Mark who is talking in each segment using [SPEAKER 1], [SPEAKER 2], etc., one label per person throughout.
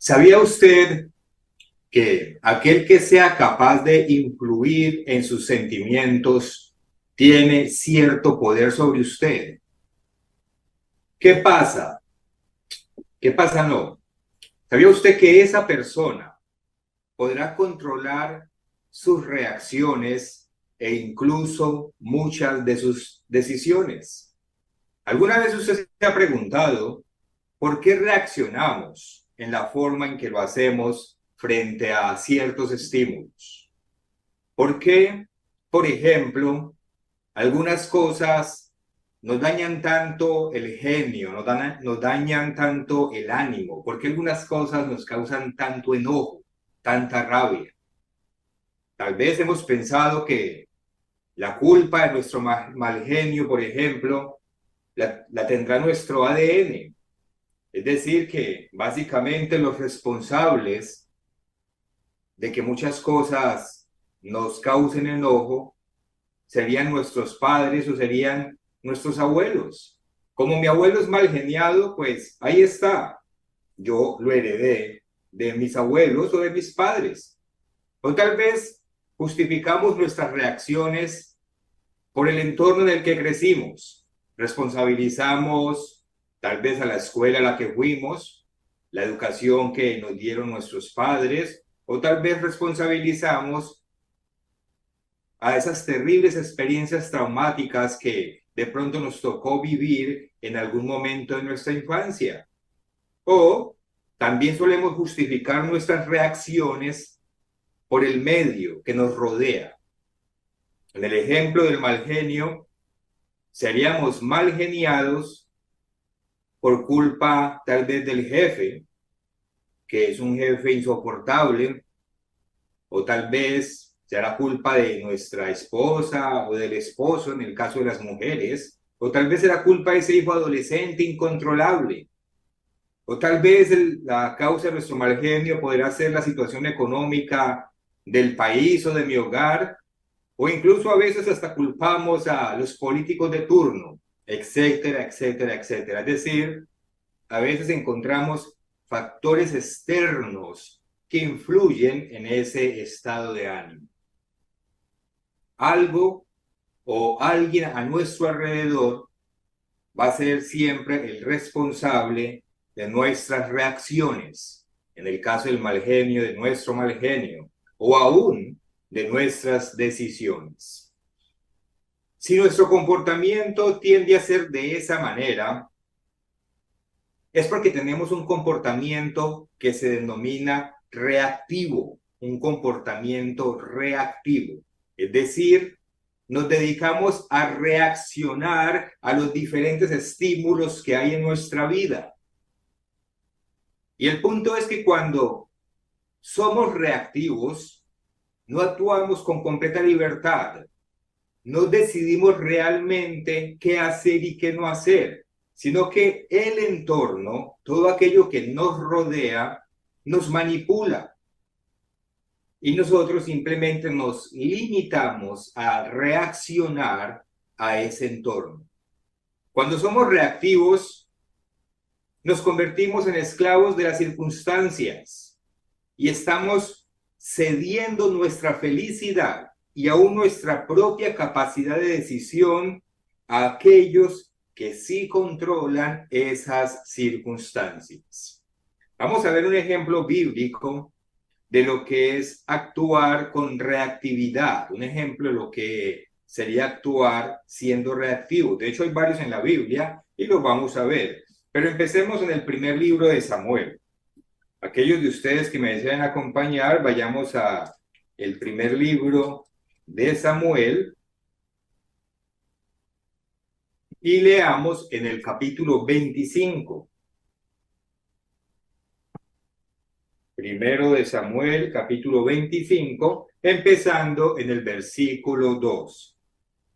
[SPEAKER 1] ¿Sabía usted que aquel que sea capaz de influir en sus sentimientos tiene cierto poder sobre usted? ¿Qué pasa? ¿Qué pasa? No. ¿Sabía usted que esa persona podrá controlar sus reacciones e incluso muchas de sus decisiones? ¿Alguna vez usted se ha preguntado por qué reaccionamos en la forma en que lo hacemos frente a ciertos estímulos? ¿Por qué, por ejemplo, algunas cosas nos dañan tanto el genio, nos dañan tanto el ánimo? ¿Por qué algunas cosas nos causan tanto enojo, tanta rabia? Tal vez hemos pensado que la culpa de nuestro mal genio, por ejemplo, la tendrá nuestro ADN. Es decir, que básicamente los responsables de que muchas cosas nos causen enojo serían nuestros padres o serían nuestros abuelos. Como mi abuelo es mal geniado, pues ahí está. Yo lo heredé de mis abuelos o de mis padres. O tal vez justificamos nuestras reacciones por el entorno en el que crecimos. Responsabilizamos tal vez a la escuela a la que fuimos, la educación que nos dieron nuestros padres, o tal vez responsabilizamos a esas terribles experiencias traumáticas que de pronto nos tocó vivir en algún momento de nuestra infancia. O también solemos justificar nuestras reacciones por el medio que nos rodea. En el ejemplo del mal genio, seríamos mal geniados por culpa tal vez del jefe, que es un jefe insoportable, o tal vez será culpa de nuestra esposa o del esposo en el caso de las mujeres, o tal vez será culpa de ese hijo adolescente incontrolable, o tal vez la causa de nuestro mal genio podrá ser la situación económica del país o de mi hogar, o incluso a veces hasta culpamos a los políticos de turno, etcétera, etcétera, etcétera. Es decir, a veces encontramos factores externos que influyen en ese estado de ánimo. Algo o alguien a nuestro alrededor va a ser siempre el responsable de nuestras reacciones, en el caso del mal genio, de nuestro mal genio, o aún de nuestras decisiones. Si nuestro comportamiento tiende a ser de esa manera, es porque tenemos un comportamiento que se denomina reactivo, un comportamiento reactivo. Es decir, nos dedicamos a reaccionar a los diferentes estímulos que hay en nuestra vida. Y el punto es que cuando somos reactivos, no actuamos con completa libertad, no decidimos realmente qué hacer y qué no hacer, sino que el entorno, todo aquello que nos rodea, nos manipula. Y nosotros simplemente nos limitamos a reaccionar a ese entorno. Cuando somos reactivos, nos convertimos en esclavos de las circunstancias y estamos cediendo nuestra felicidad y aún nuestra propia capacidad de decisión a aquellos que sí controlan esas circunstancias. Vamos a ver un ejemplo bíblico de lo que es actuar con reactividad, un ejemplo de lo que sería actuar siendo reactivo. De hecho, hay varios en la Biblia y los vamos a ver. Pero empecemos en el primer libro de Samuel. Aquellos de ustedes que me deseen acompañar, vayamos a el primer libro de Samuel y leamos en el capítulo 25. Primero de Samuel, capítulo 25, empezando en el versículo 2.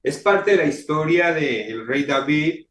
[SPEAKER 1] Es parte de la historia del rey David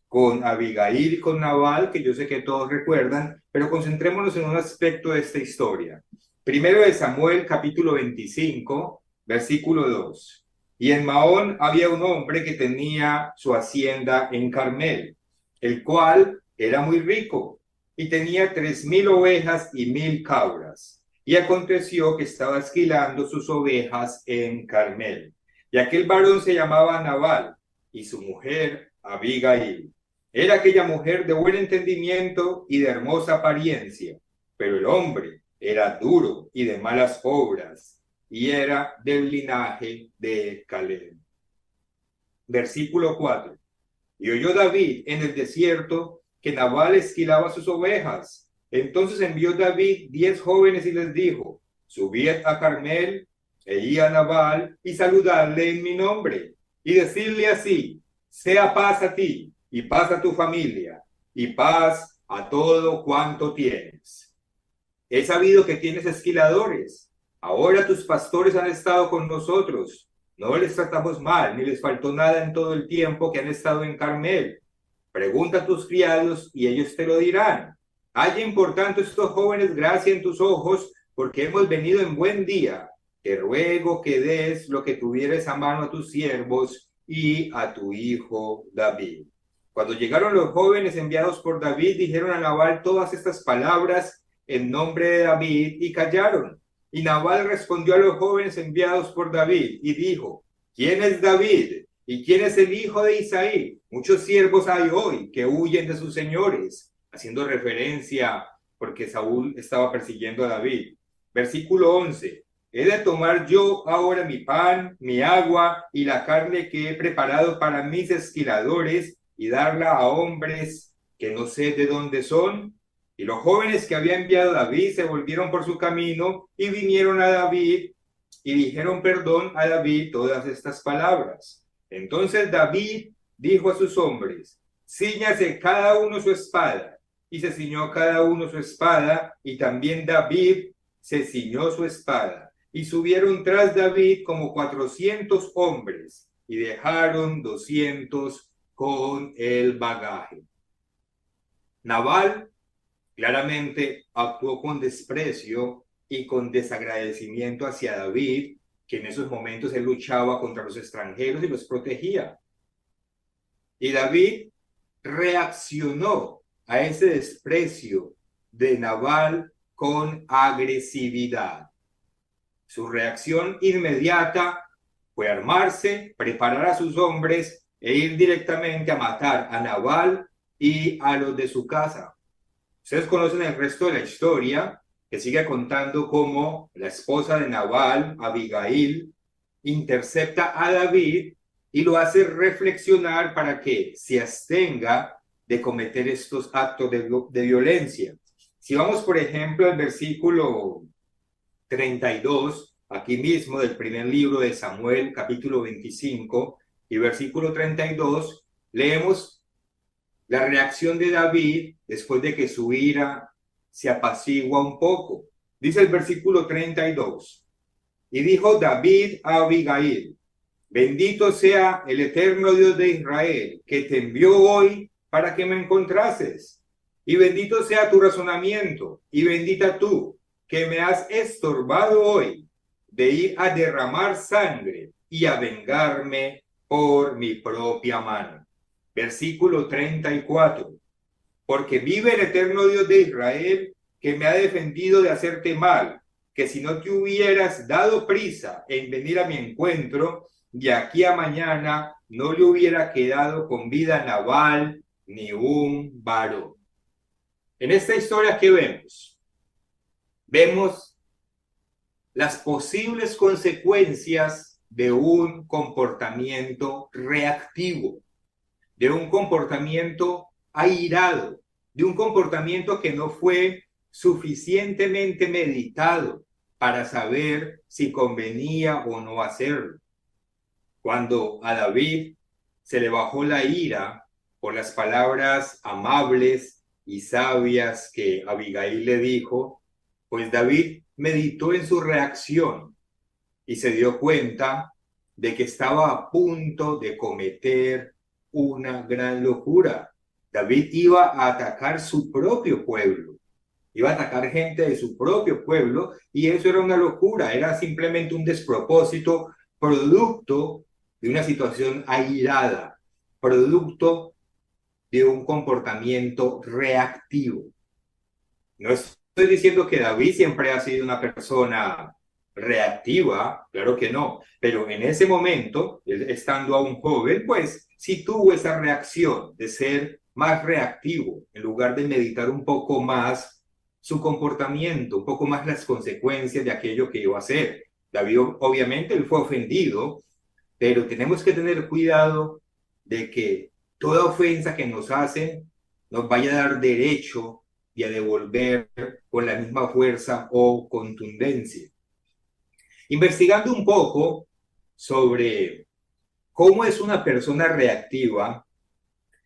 [SPEAKER 1] con Abigail y con Nabal, que yo sé que todos recuerdan, pero concentrémonos en un aspecto de esta historia. Primero de Samuel, capítulo 25, versículo 2. Y en Maón había un hombre que tenía su hacienda en Carmel, el cual era muy rico y tenía 3,000 ovejas y 1,000 cabras. Y aconteció que estaba esquilando sus ovejas en Carmel. Y aquel varón se llamaba Nabal, y su mujer Abigail. Era aquella mujer de buen entendimiento y de hermosa apariencia, pero el hombre era duro y de malas obras, y era del linaje de Caleb. Versículo 4. Y oyó David en el desierto que Nabal esquilaba sus ovejas. Entonces envió David 10 jóvenes y les dijo: subid a Carmel e a Nabal y saludadle en mi nombre, y decirle así: sea paz a ti, y paz a tu familia, y paz a todo cuanto tienes. He sabido que tienes esquiladores. Ahora tus pastores han estado con nosotros. No les tratamos mal, ni les faltó nada en todo el tiempo que han estado en Carmel. Pregunta a tus criados y ellos te lo dirán. Hallen por tanto estos jóvenes gracia en tus ojos, porque hemos venido en buen día. Te ruego que des lo que tuvieres a mano a tus siervos y a tu hijo David. Cuando llegaron los jóvenes enviados por David, dijeron a Nabal todas estas palabras en nombre de David y callaron. Y Nabal respondió a los jóvenes enviados por David y dijo: ¿quién es David? ¿Y quién es el hijo de Isaí? Muchos siervos hay hoy que huyen de sus señores, haciendo referencia porque Saúl estaba persiguiendo a David. Versículo 11. ¿He de tomar yo ahora mi pan, mi agua y la carne que he preparado para mis esquiladores y darla a hombres que no sé de dónde son? Y los jóvenes que había enviado David se volvieron por su camino y vinieron a David y dijeron perdón a David todas estas palabras. Entonces David dijo a sus hombres: cíñase cada uno su espada. Y se ciñó cada uno su espada, y también David se ciñó su espada. Y subieron tras David como 400 hombres, y dejaron 200 con el bagaje. Nabal claramente actuó con desprecio y con desagradecimiento hacia David, que en esos momentos él luchaba contra los extranjeros y los protegía. Y David reaccionó a ese desprecio de Nabal con agresividad. Su reacción inmediata fue armarse, preparar a sus hombres e ir directamente a matar a Nabal y a los de su casa. Ustedes conocen el resto de la historia, que sigue contando cómo la esposa de Nabal, Abigail, intercepta a David y lo hace reflexionar para que se abstenga de cometer estos actos de violencia. Si vamos, por ejemplo, al versículo 32, aquí mismo del primer libro de Samuel, capítulo 25, y versículo 32, leemos la reacción de David después de que su ira se apacigua un poco. Dice el versículo 32, y dijo David a Abigail: bendito sea el eterno Dios de Israel, que te envió hoy para que me encontrases. Y bendito sea tu razonamiento, y bendita tú, que me has estorbado hoy de ir a derramar sangre y a vengarme por mi propia mano. Versículo 34. Porque vive el eterno Dios de Israel, que me ha defendido de hacerte mal, que si no te hubieras dado prisa en venir a mi encuentro, de aquí a mañana no le hubiera quedado con vida Nabal ni un varón. En esta historia, ¿qué vemos? Vemos las posibles consecuencias de un comportamiento reactivo, de un comportamiento airado, de un comportamiento que no fue suficientemente meditado para saber si convenía o no hacerlo. Cuando a David se le bajó la ira por las palabras amables y sabias que Abigail le dijo, pues David meditó en su reacción y se dio cuenta de que estaba a punto de cometer una gran locura. David iba a atacar su propio pueblo, iba a atacar gente de su propio pueblo, y eso era una locura, era simplemente un despropósito producto de una situación airada, producto de un comportamiento reactivo. No estoy diciendo que David siempre ha sido una persona reactiva, claro que no, pero en ese momento, él estando aún joven, pues sí tuvo esa reacción de ser más reactivo en lugar de meditar un poco más su comportamiento, un poco más las consecuencias de aquello que iba a hacer. David, obviamente, él fue ofendido, pero tenemos que tener cuidado de que toda ofensa que nos hacen nos vaya a dar derecho y a devolver con la misma fuerza o contundencia. Investigando un poco sobre cómo es una persona reactiva,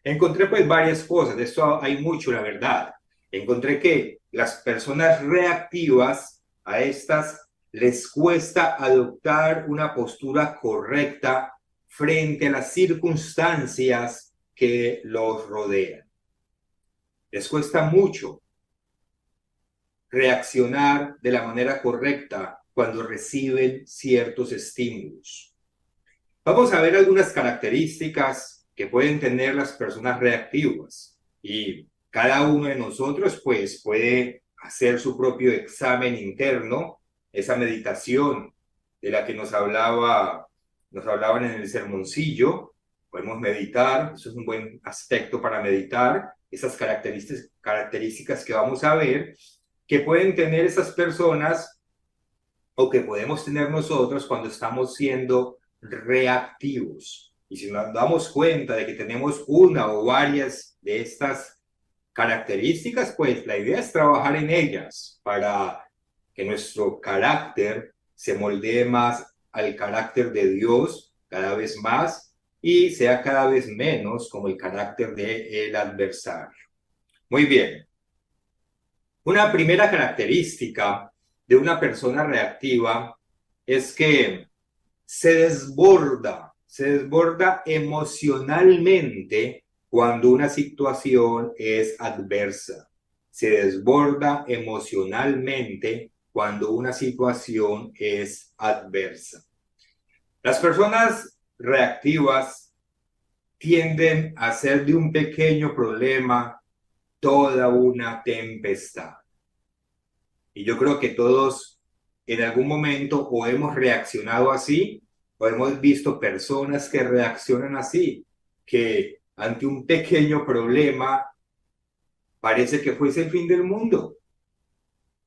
[SPEAKER 1] encontré pues varias cosas. De esto hay mucho, la verdad. Encontré que las personas reactivas a estas les cuesta adoptar una postura correcta frente a las circunstancias que los rodean. Les cuesta mucho reaccionar de la manera correcta cuando reciben ciertos estímulos. Vamos a ver algunas características que pueden tener las personas reactivas y cada uno de nosotros pues puede hacer su propio examen interno, esa meditación de la que nos hablaban en el sermoncillo. Podemos meditar, eso es un buen aspecto para meditar, esas características que vamos a ver que pueden tener esas personas o que podemos tener nosotros cuando estamos siendo reactivos. Y si nos damos cuenta de que tenemos una o varias de estas características, pues la idea es trabajar en ellas para que nuestro carácter se moldee más al carácter de Dios cada vez más y sea cada vez menos como el carácter del adversario. Muy bien. Una primera característica de una persona reactiva es que se desborda emocionalmente cuando una situación es adversa. Se desborda emocionalmente cuando una situación es adversa. Las personas reactivas tienden a hacer de un pequeño problema toda una tempestad. Y yo creo que todos en algún momento o hemos reaccionado así o hemos visto personas que reaccionan así, que ante un pequeño problema parece que fuese el fin del mundo.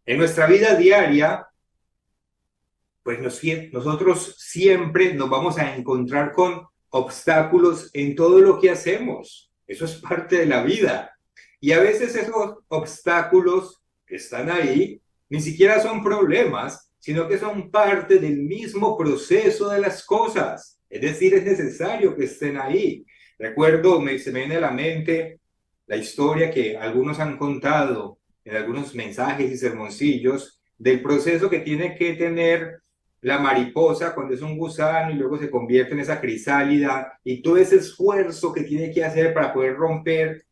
[SPEAKER 1] En nuestra vida diaria, pues nosotros siempre nos vamos a encontrar con obstáculos en todo lo que hacemos. Eso es parte de la vida. Y a veces esos obstáculos que están ahí ni siquiera son problemas, sino que son parte del mismo proceso de las cosas. Es decir, es necesario que estén ahí. Recuerdo, se me viene a la mente la historia que algunos han contado en algunos mensajes y sermoncillos del proceso que tiene que tener la mariposa cuando es un gusano y luego se convierte en esa crisálida y todo ese esfuerzo que tiene que hacer para poder romper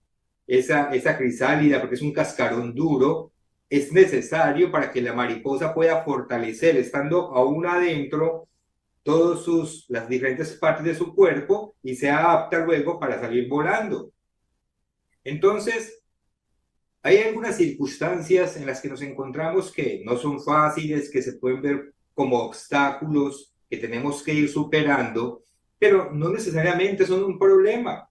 [SPEAKER 1] esa crisálida, porque es un cascarón duro, es necesario para que la mariposa pueda fortalecer, estando aún adentro, las diferentes partes de su cuerpo y se adapta luego para salir volando. Entonces, hay algunas circunstancias en las que nos encontramos que no son fáciles, que se pueden ver como obstáculos que tenemos que ir superando, pero no necesariamente son un problema.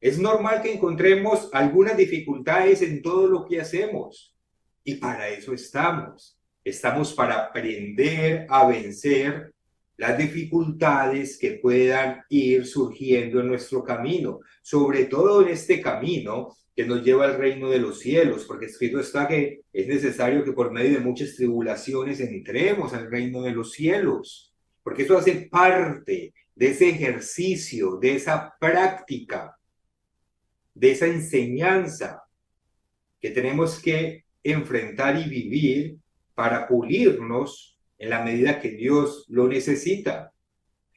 [SPEAKER 1] Es normal que encontremos algunas dificultades en todo lo que hacemos y para eso estamos. Estamos para aprender a vencer las dificultades que puedan ir surgiendo en nuestro camino, sobre todo en este camino que nos lleva al reino de los cielos, porque escrito está que es necesario que por medio de muchas tribulaciones entremos al reino de los cielos, porque eso hace parte de ese ejercicio, de esa práctica, de esa enseñanza que tenemos que enfrentar y vivir para pulirnos en la medida que Dios lo necesita.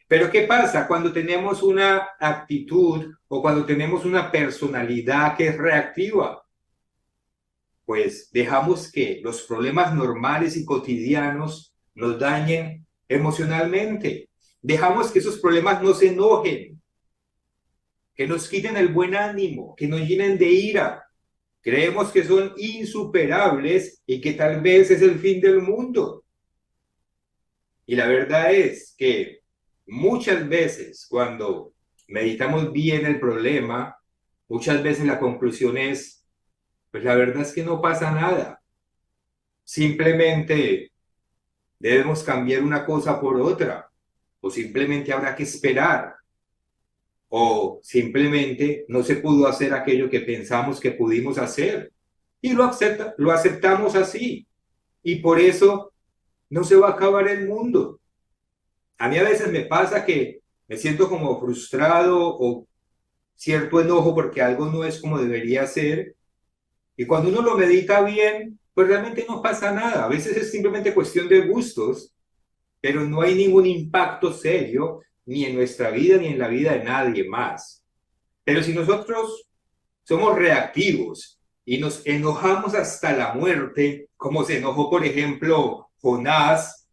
[SPEAKER 1] Pero ¿qué pasa cuando tenemos una actitud o cuando tenemos una personalidad que es reactiva? Pues dejamos que los problemas normales y cotidianos nos dañen emocionalmente. Dejamos que esos problemas nos enojen, que nos quiten el buen ánimo, que nos llenen de ira. Creemos que son insuperables y que tal vez es el fin del mundo. Y la verdad es que muchas veces cuando meditamos bien el problema, muchas veces la conclusión es, pues la verdad es que no pasa nada. Simplemente debemos cambiar una cosa por otra, o simplemente habrá que esperar, o simplemente no se pudo hacer aquello que pensamos que pudimos hacer. Y lo aceptamos así. Y por eso no se va a acabar el mundo. A mí a veces me pasa que me siento como frustrado o cierto enojo porque algo no es como debería ser. Y cuando uno lo medita bien, pues realmente no pasa nada. A veces es simplemente cuestión de gustos, pero no hay ningún impacto serio ni en nuestra vida ni en la vida de nadie más. Pero si nosotros somos reactivos y nos enojamos hasta la muerte, como se enojó, por ejemplo, Jonás,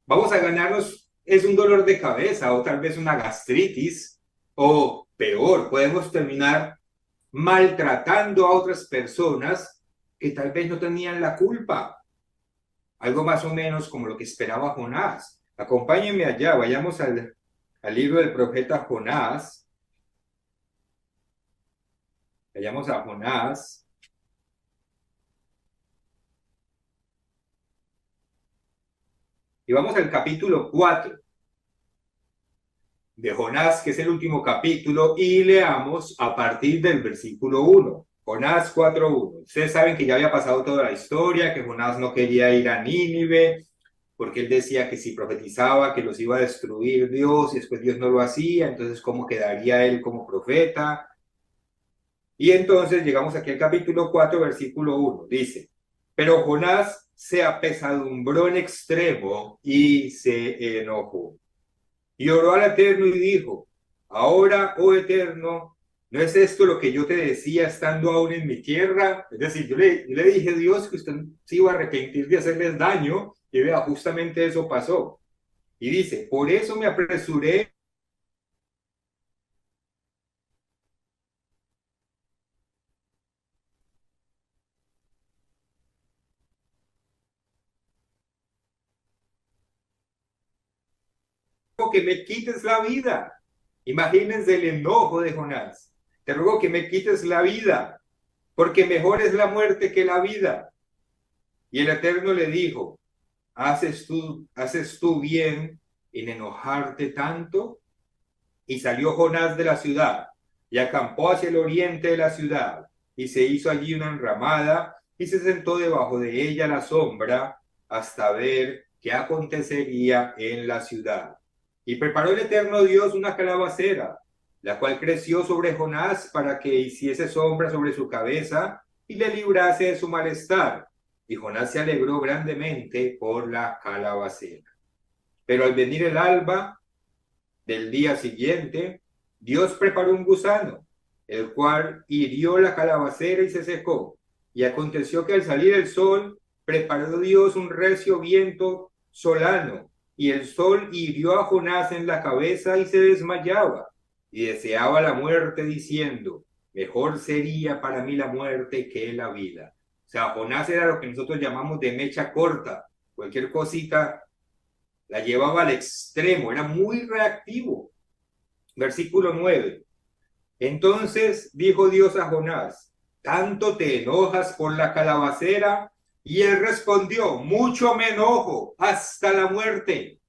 [SPEAKER 1] vamos a ganarnos, es un dolor de cabeza o tal vez una gastritis, o peor, podemos terminar maltratando a otras personas que tal vez no tenían la culpa. Algo más o menos como lo que esperaba Jonás. Acompáñenme allá, vayamos al libro del profeta Jonás. Vayamos a Jonás. Y vamos al capítulo 4 de Jonás, que es el último capítulo, y leamos a partir del versículo 1. Jonás 4:1. Ustedes saben que ya había pasado toda la historia, que Jonás no quería ir a Nínive, porque él decía que si profetizaba que los iba a destruir Dios, y después Dios no lo hacía, entonces ¿cómo quedaría él como profeta? Y entonces llegamos aquí al capítulo 4, versículo 1. Dice, pero Jonás se apesadumbró en extremo y se enojó. Y oró al Eterno y dijo, ahora, oh Eterno, ¿no es esto lo que yo te decía estando aún en mi tierra? Es decir, yo le dije a Dios que usted se iba a arrepentir de hacerles daño, y vea, justamente eso pasó. Y dice, por eso me apresuré que me quites la vida. Imagínense el enojo de Jonás. Te ruego que me quites la vida, porque mejor es la muerte que la vida. Y el Eterno le dijo, haces tú bien en enojarte tanto? Y salió Jonás de la ciudad y acampó hacia el oriente de la ciudad y se hizo allí una enramada y se sentó debajo de ella a la sombra hasta ver qué acontecería en la ciudad. Y preparó el eterno Dios una calabacera, la cual creció sobre Jonás para que hiciese sombra sobre su cabeza y le librase de su malestar. Y Jonás se alegró grandemente por la calabacera. Pero al venir el alba del día siguiente, Dios preparó un gusano, el cual hirió la calabacera y se secó. Y aconteció que al salir el sol, preparó Dios un recio viento solano, y el sol hirió a Jonás en la cabeza y se desmayaba, y deseaba la muerte, diciendo, mejor sería para mí la muerte que la vida. O sea, Jonás era lo que nosotros llamamos de mecha corta, cualquier cosita la llevaba al extremo, era muy reactivo. Versículo 9. Entonces dijo Dios a Jonás, ¿tanto te enojas por la calabacera? Y él respondió, mucho me enojo, hasta la muerte.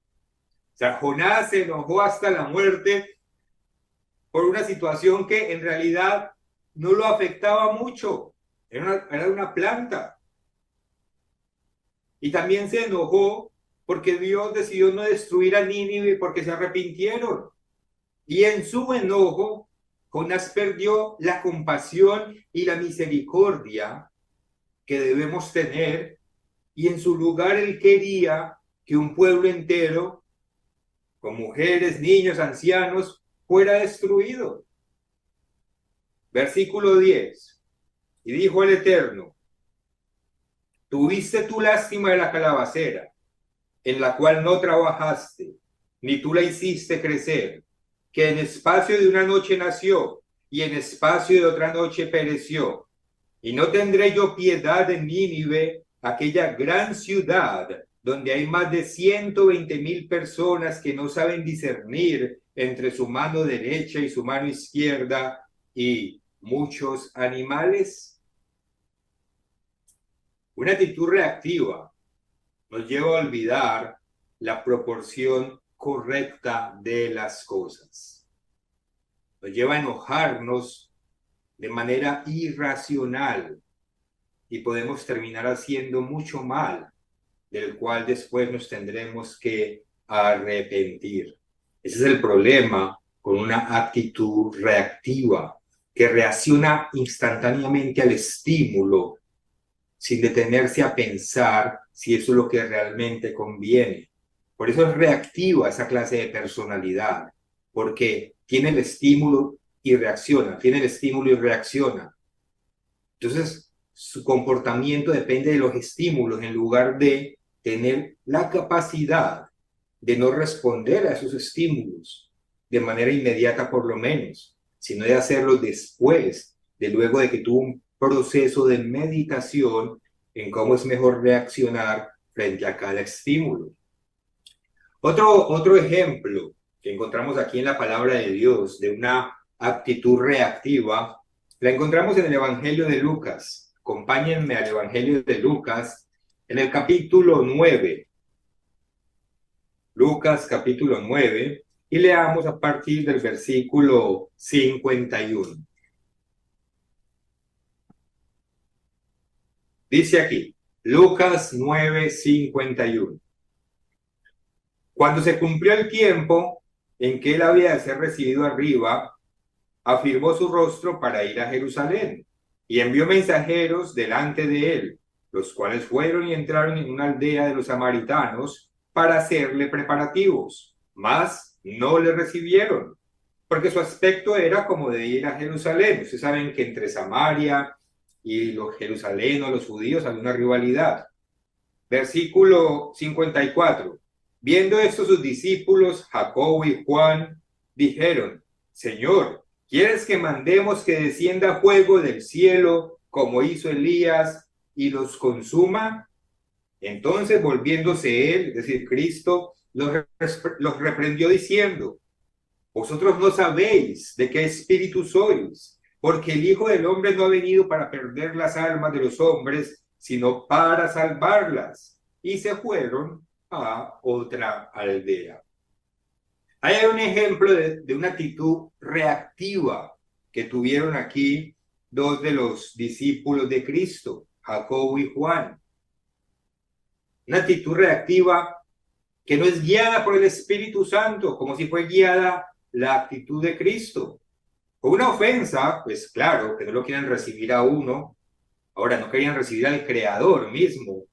[SPEAKER 1] O sea, Jonás se enojó hasta la muerte por una situación que en realidad no lo afectaba mucho. Era una planta. Y también se enojó porque Dios decidió no destruir a Nínive porque se arrepintieron. Y en su enojo, Jonás perdió la compasión y la misericordia que debemos tener, y en su lugar él quería que un pueblo entero, con mujeres, niños, ancianos, fuera destruido. Versículo 10. Y dijo el Eterno, tuviste tu lástima de la calabacera, en la cual no trabajaste, ni tú la hiciste crecer, que en espacio de una noche nació y en espacio de otra noche pereció. Y no tendré yo piedad de Nínive, aquella gran ciudad donde hay más de 120,000 personas que no saben discernir entre su mano derecha y su mano izquierda y muchos animales. Una actitud reactiva nos lleva a olvidar la proporción correcta de las cosas. Nos lleva a enojarnos de manera irracional y podemos terminar haciendo mucho mal, del cual después nos tendremos que arrepentir. Ese es el problema con una actitud reactiva, que reacciona instantáneamente al estímulo sin detenerse a pensar si eso es lo que realmente conviene. Por eso es reactiva esa clase de personalidad, porque tiene el estímulo y reacciona, tiene el estímulo y reacciona. Entonces, su comportamiento depende de los estímulos en lugar de tener la capacidad de no responder a esos estímulos de manera inmediata por lo menos, sino de hacerlo después, de luego de que tuvo un proceso de meditación en cómo es mejor reaccionar frente a cada estímulo. Otro ejemplo que encontramos aquí en la palabra de Dios de una actitud reactiva, la encontramos en el Evangelio de Lucas. Acompáñenme al Evangelio de Lucas en el capítulo 9. Lucas capítulo 9, y leamos a partir del versículo 51. Dice aquí, Lucas 9:51. Cuando se cumplió el tiempo en que él había de ser recibido arriba, afirmó su rostro para ir a Jerusalén y envió mensajeros delante de él, los cuales fueron y entraron en una aldea de los samaritanos para hacerle preparativos, mas no le recibieron, porque su aspecto era como de ir a Jerusalén. Ustedes saben que entre Samaria y los jerusalenos, los judíos, hay una rivalidad. Versículo 54. Viendo esto, sus discípulos, Jacobo y Juan, dijeron, Señor, ¿quieres que mandemos que descienda fuego del cielo, como hizo Elías, y los consuma? Entonces, volviéndose él, es decir, Cristo, los reprendió diciendo, vosotros no sabéis de qué espíritu sois, porque el Hijo del Hombre no ha venido para perder las almas de los hombres, sino para salvarlas. Y se fueron a otra aldea. Hay un ejemplo de una actitud reactiva que tuvieron aquí dos de los discípulos de Cristo, Jacobo y Juan. Una actitud reactiva que no es guiada por el Espíritu Santo, como si fue guiada la actitud de Cristo. Con una ofensa, pues claro, que no lo quieren recibir a uno. Ahora, no querían recibir al Creador mismo,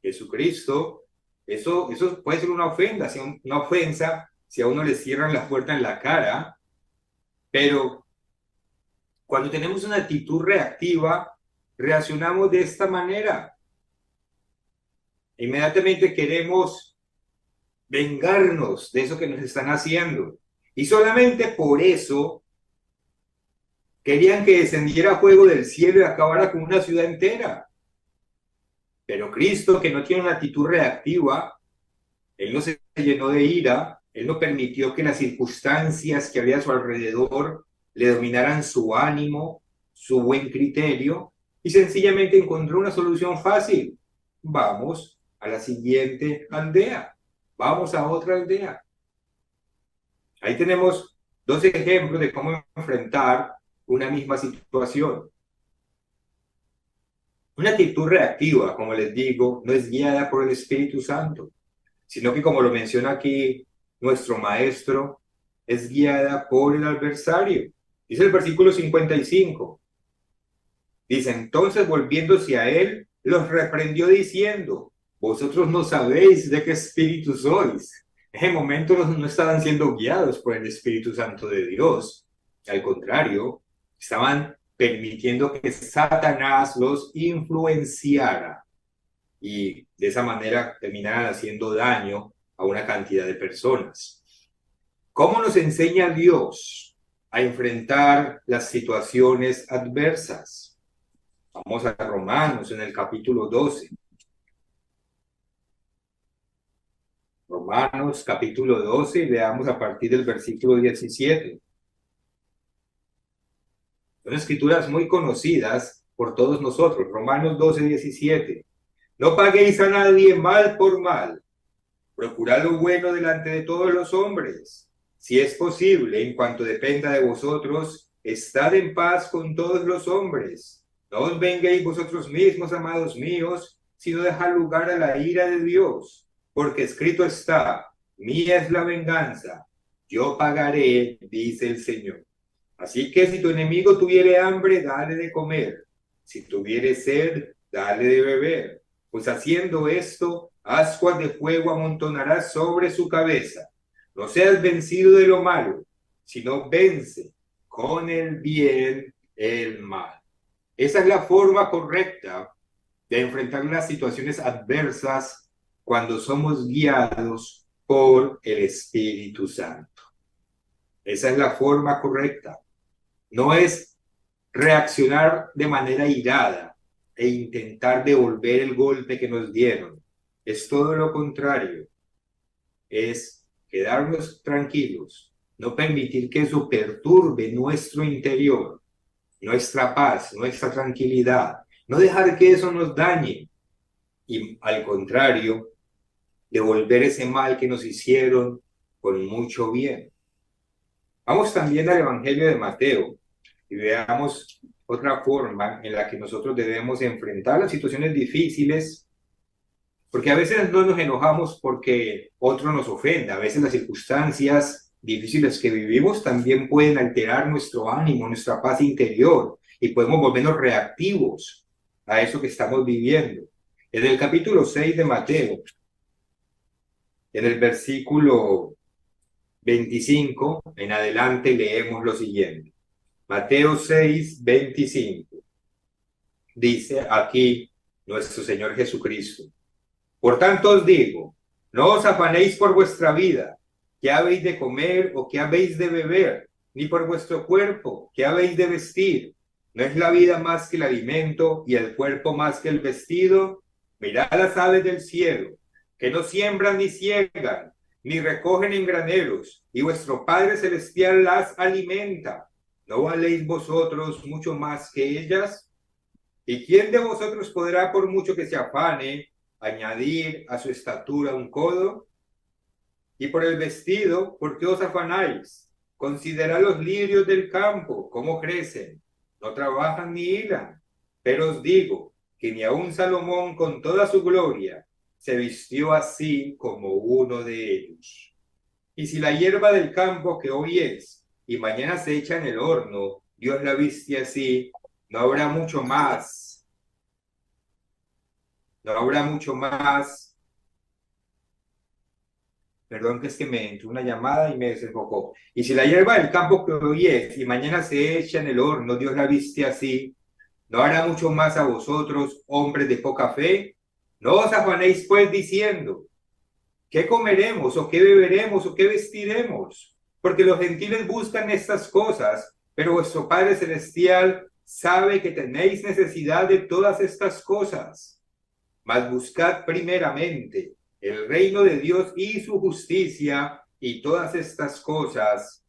[SPEAKER 1] Jesucristo. Eso puede ser una ofensa si a uno le cierran la puerta en la cara. Pero cuando tenemos una actitud reactiva, reaccionamos de esta manera. Inmediatamente queremos vengarnos de eso que nos están haciendo. Y solamente por eso querían que descendiera fuego del cielo y acabara con una ciudad entera. Pero Cristo, que no tiene una actitud reactiva, él no se llenó de ira, él no permitió que las circunstancias que había a su alrededor le dominaran su ánimo, su buen criterio, y sencillamente encontró una solución fácil. Vamos a la siguiente aldea, vamos a otra aldea. Ahí tenemos dos ejemplos de cómo enfrentar una misma situación. Una actitud reactiva, como les digo, no es guiada por el Espíritu Santo, sino que, como lo menciona aquí nuestro maestro, es guiada por el adversario. Dice el versículo 55. Dice, entonces volviéndose a él, los reprendió diciendo, vosotros no sabéis de qué espíritu sois. En ese momento no estaban siendo guiados por el Espíritu Santo de Dios. Al contrario, estaban permitiendo que Satanás los influenciara y de esa manera terminaran haciendo daño a una cantidad de personas. ¿Cómo nos enseña Dios a enfrentar las situaciones adversas? Vamos a Romanos en el capítulo 12. Romanos capítulo 12 y leamos a partir del versículo 17. Son escrituras muy conocidas por todos nosotros. Romanos 12, 17. No paguéis a nadie mal por mal. Procurad lo bueno delante de todos los hombres. Si es posible, en cuanto dependa de vosotros, estad en paz con todos los hombres. No os venguéis vosotros mismos, amados míos, sino dejad lugar a la ira de Dios. Porque escrito está, mía es la venganza, yo pagaré, dice el Señor. Así que si tu enemigo tuviere hambre, dale de comer. Si tuviere sed, dale de beber. Pues haciendo esto, ascuas de fuego amontonarás sobre su cabeza. No seas vencido de lo malo, sino vence con el bien el mal. Esa es la forma correcta de enfrentar las situaciones adversas cuando somos guiados por el Espíritu Santo. Esa es la forma correcta. No es reaccionar de manera irada e intentar devolver el golpe que nos dieron. Es todo lo contrario. Es quedarnos tranquilos, no permitir que eso perturbe nuestro interior, nuestra paz, nuestra tranquilidad. No dejar que eso nos dañe y, al contrario, devolver ese mal que nos hicieron con mucho bien. Vamos también al Evangelio de Mateo y veamos otra forma en la que nosotros debemos enfrentar las situaciones difíciles, porque a veces no nos enojamos porque otro nos ofenda, a veces las circunstancias difíciles que vivimos también pueden alterar nuestro ánimo, nuestra paz interior, y podemos volvernos reactivos a eso que estamos viviendo. En el capítulo 6 de Mateo, en el versículo 25 en adelante, leemos lo siguiente. Mateo 6, 25. Dice aquí nuestro Señor Jesucristo. Por tanto os digo, no os afanéis por vuestra vida, qué habéis de comer o qué habéis de beber, ni por vuestro cuerpo, qué habéis de vestir. ¿No es la vida más que el alimento y el cuerpo más que el vestido? Mirad las aves del cielo, que no siembran ni ciegan, ni recogen en graneros, y vuestro Padre Celestial las alimenta. ¿No valéis vosotros mucho más que ellas? ¿Y quién de vosotros podrá, por mucho que se afane, añadir a su estatura un codo? Y por el vestido, ¿por qué os afanáis? Considerad los lirios del campo, cómo crecen, no trabajan ni hilan. Pero os digo que ni aun Salomón con toda su gloria se vistió así como uno de ellos. Y si la hierba del campo que hoy es y mañana se echa en el horno, Dios la viste así, no habrá mucho más. No habrá mucho más. Perdón, que es que me entró una llamada y me desenfocó. Y si la hierba del campo que hoy es y mañana se echa en el horno, Dios la viste así, ¿no hará mucho más a vosotros, hombres de poca fe? No os afanéis pues diciendo, ¿qué comeremos o qué beberemos o qué vestiremos? Porque los gentiles buscan estas cosas, pero vuestro Padre Celestial sabe que tenéis necesidad de todas estas cosas. Mas buscad primeramente el reino de Dios y su justicia, y todas estas cosas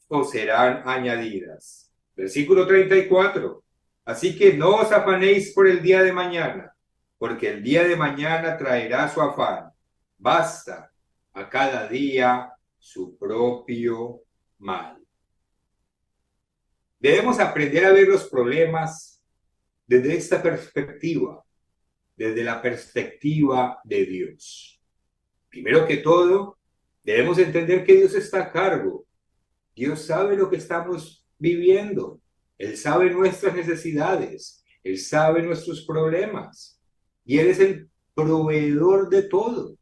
[SPEAKER 1] os serán añadidas. Versículo 34. Así que no os afanéis por el día de mañana, porque el día de mañana traerá su afán. Basta a cada día su propio mal. Debemos aprender a ver los problemas desde esta perspectiva, desde la perspectiva de Dios. Primero que todo, debemos entender que Dios está a cargo. Dios sabe lo que estamos viviendo. Él sabe nuestras necesidades. Él sabe nuestros problemas. Y Él es el proveedor de todo.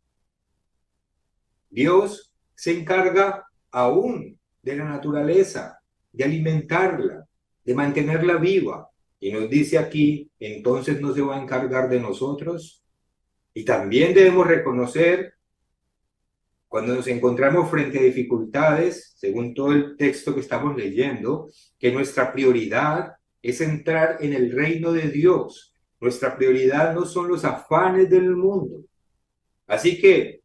[SPEAKER 1] Dios se encarga aún de la naturaleza, de alimentarla, de mantenerla viva. Y nos dice aquí, entonces no se va a encargar de nosotros. Y también debemos reconocer, cuando nos encontramos frente a dificultades, según todo el texto que estamos leyendo, que nuestra prioridad es entrar en el reino de Dios. Nuestra prioridad no son los afanes del mundo. Así que,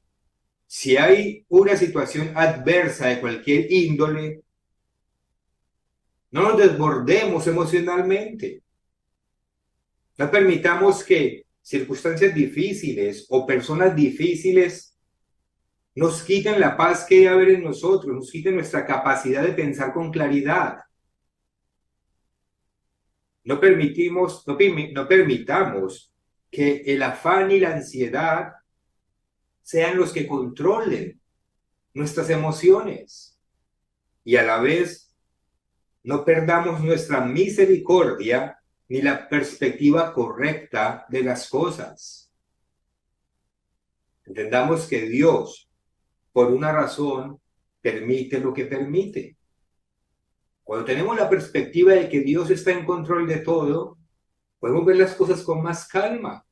[SPEAKER 1] si hay una situación adversa de cualquier índole, no nos desbordemos emocionalmente. No permitamos que circunstancias difíciles o personas difíciles nos quiten la paz que debe haber en nosotros, nos quiten nuestra capacidad de pensar con claridad. No permitamos que el afán y la ansiedad sean los que controlen nuestras emociones. Y a la vez, no perdamos nuestra misericordia ni la perspectiva correcta de las cosas. Entendamos que Dios, por una razón, permite lo que permite. Cuando tenemos la perspectiva de que Dios está en control de todo, podemos ver las cosas con más calma.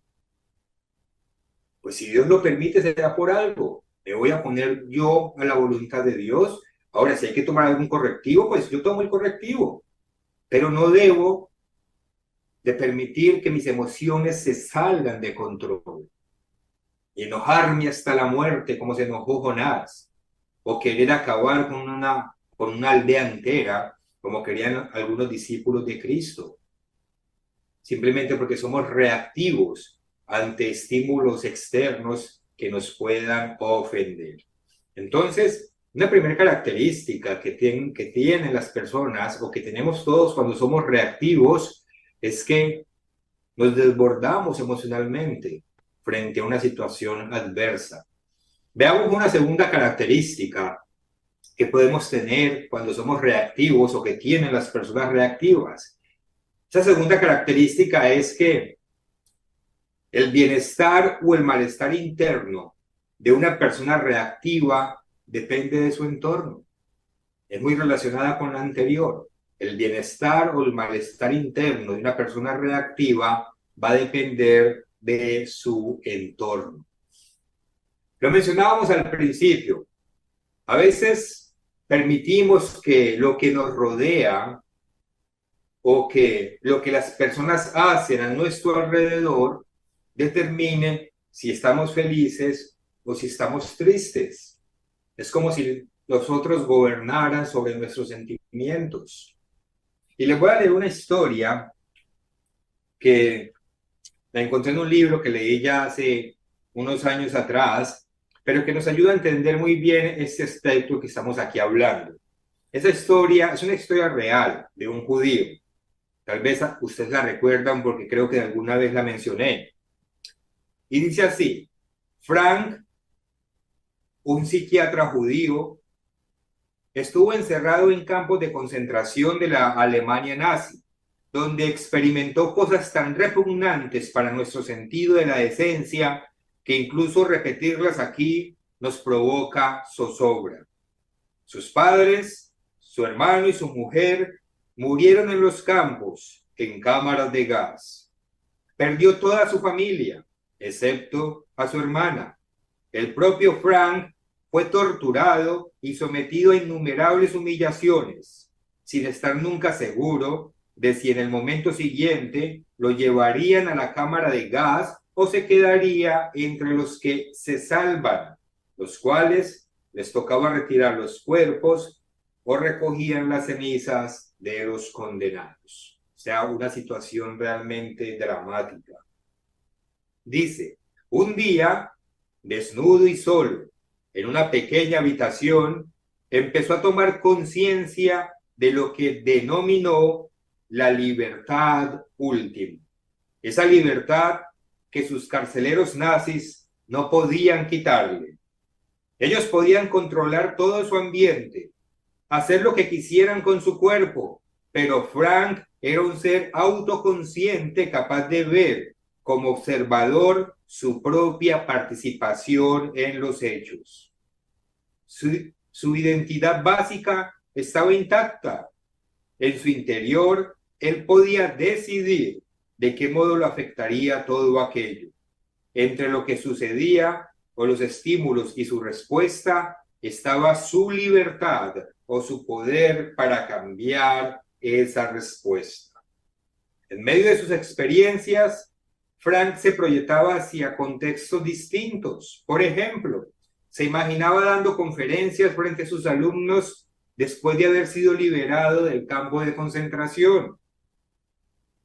[SPEAKER 1] Pues si Dios lo permite, será por algo. Me voy a poner yo a la voluntad de Dios. Ahora, si hay que tomar algún correctivo, pues yo tomo el correctivo. Pero no debo de permitir que mis emociones se salgan de control. Y enojarme hasta la muerte, como se enojó Jonás. O querer acabar con una aldea entera, como querían algunos discípulos de Cristo. Simplemente porque somos reactivos ante estímulos externos que nos puedan ofender. Entonces, una primera característica que tienen las personas o que tenemos todos cuando somos reactivos es que nos desbordamos emocionalmente frente a una situación adversa. Veamos una segunda característica que podemos tener cuando somos reactivos o que tienen las personas reactivas. Esa segunda característica es que el bienestar o el malestar interno de una persona reactiva depende de su entorno. Es muy relacionada con la anterior. El bienestar o el malestar interno de una persona reactiva va a depender de su entorno. Lo mencionábamos al principio. A veces permitimos que lo que nos rodea o que lo que las personas hacen a nuestro alrededor determine si estamos felices o si estamos tristes. Es como si los otros gobernaran sobre nuestros sentimientos. Y les voy a leer una historia que la encontré en un libro que leí ya hace unos años atrás, pero que nos ayuda a entender muy bien este aspecto que estamos aquí hablando. Esa historia es una historia real de un judío. Tal vez ustedes la recuerdan porque creo que alguna vez la mencioné. Y dice así: Frank, un psiquiatra judío, estuvo encerrado en campos de concentración de la Alemania nazi, donde experimentó cosas tan repugnantes para nuestro sentido de la decencia que incluso repetirlas aquí nos provoca zozobra. Sus padres, su hermano y su mujer murieron en los campos, en cámaras de gas. Perdió toda su familia, excepto a su hermana. El propio Frank fue torturado y sometido a innumerables humillaciones, sin estar nunca seguro de si en el momento siguiente lo llevarían a la cámara de gas o se quedaría entre los que se salvan, los cuales les tocaba retirar los cuerpos o recogían las cenizas de los condenados. O sea, una situación realmente dramática. Dice, un día, desnudo y solo, en una pequeña habitación, empezó a tomar conciencia de lo que denominó la libertad última. Esa libertad que sus carceleros nazis no podían quitarle. Ellos podían controlar todo su ambiente, hacer lo que quisieran con su cuerpo, pero Frank era un ser autoconsciente capaz de ver como observador su propia participación en los hechos. Su identidad básica estaba intacta. En su interior, él podía decidir de qué modo lo afectaría todo aquello. Entre lo que sucedía o los estímulos y su respuesta estaba su libertad o su poder para cambiar esa respuesta. En medio de sus experiencias, Frank se proyectaba hacia contextos distintos. Por ejemplo, se imaginaba dando conferencias frente a sus alumnos después de haber sido liberado del campo de concentración.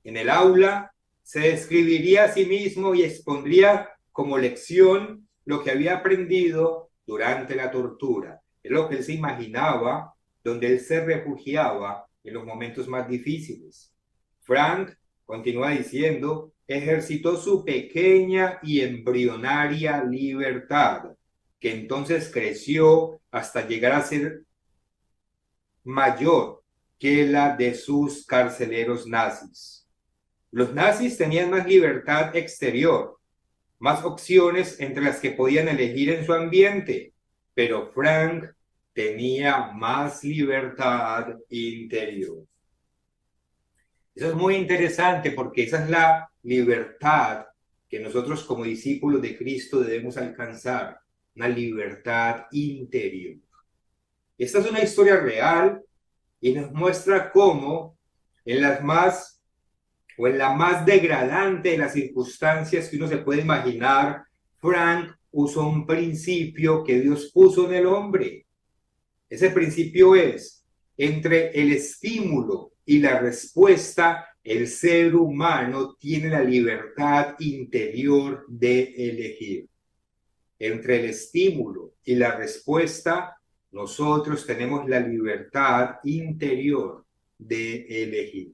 [SPEAKER 1] En el aula, se describiría a sí mismo y expondría como lección lo que había aprendido durante la tortura. Es lo que él se imaginaba, donde él se refugiaba en los momentos más difíciles. Frank, continúa diciendo, ejercitó su pequeña y embrionaria libertad, que entonces creció hasta llegar a ser mayor que la de sus carceleros nazis. Los nazis tenían más libertad exterior, más opciones entre las que podían elegir en su ambiente, pero Frank tenía más libertad interior. Eso es muy interesante porque esa es la libertad que nosotros como discípulos de Cristo debemos alcanzar, una libertad interior. Esta es una historia real y nos muestra cómo en las más o en la más degradante de las circunstancias que uno se puede imaginar, Frank usó un principio que Dios puso en el hombre. Ese principio es, entre el estímulo y la respuesta, el ser humano tiene la libertad interior de elegir. Entre el estímulo y la respuesta, nosotros tenemos la libertad interior de elegir.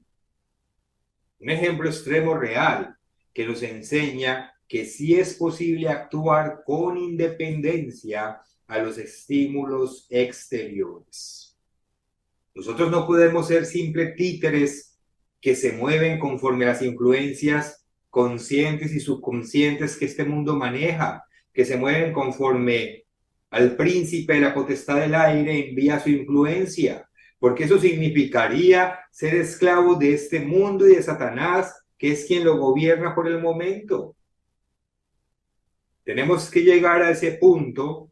[SPEAKER 1] Un ejemplo extremo real que nos enseña que sí es posible actuar con independencia a los estímulos exteriores. Nosotros no podemos ser simples títeres que se mueven conforme a las influencias conscientes y subconscientes que este mundo maneja, que se mueven conforme al príncipe de la potestad del aire envía su influencia, porque eso significaría ser esclavos de este mundo y de Satanás, que es quien lo gobierna por el momento. Tenemos que llegar a ese punto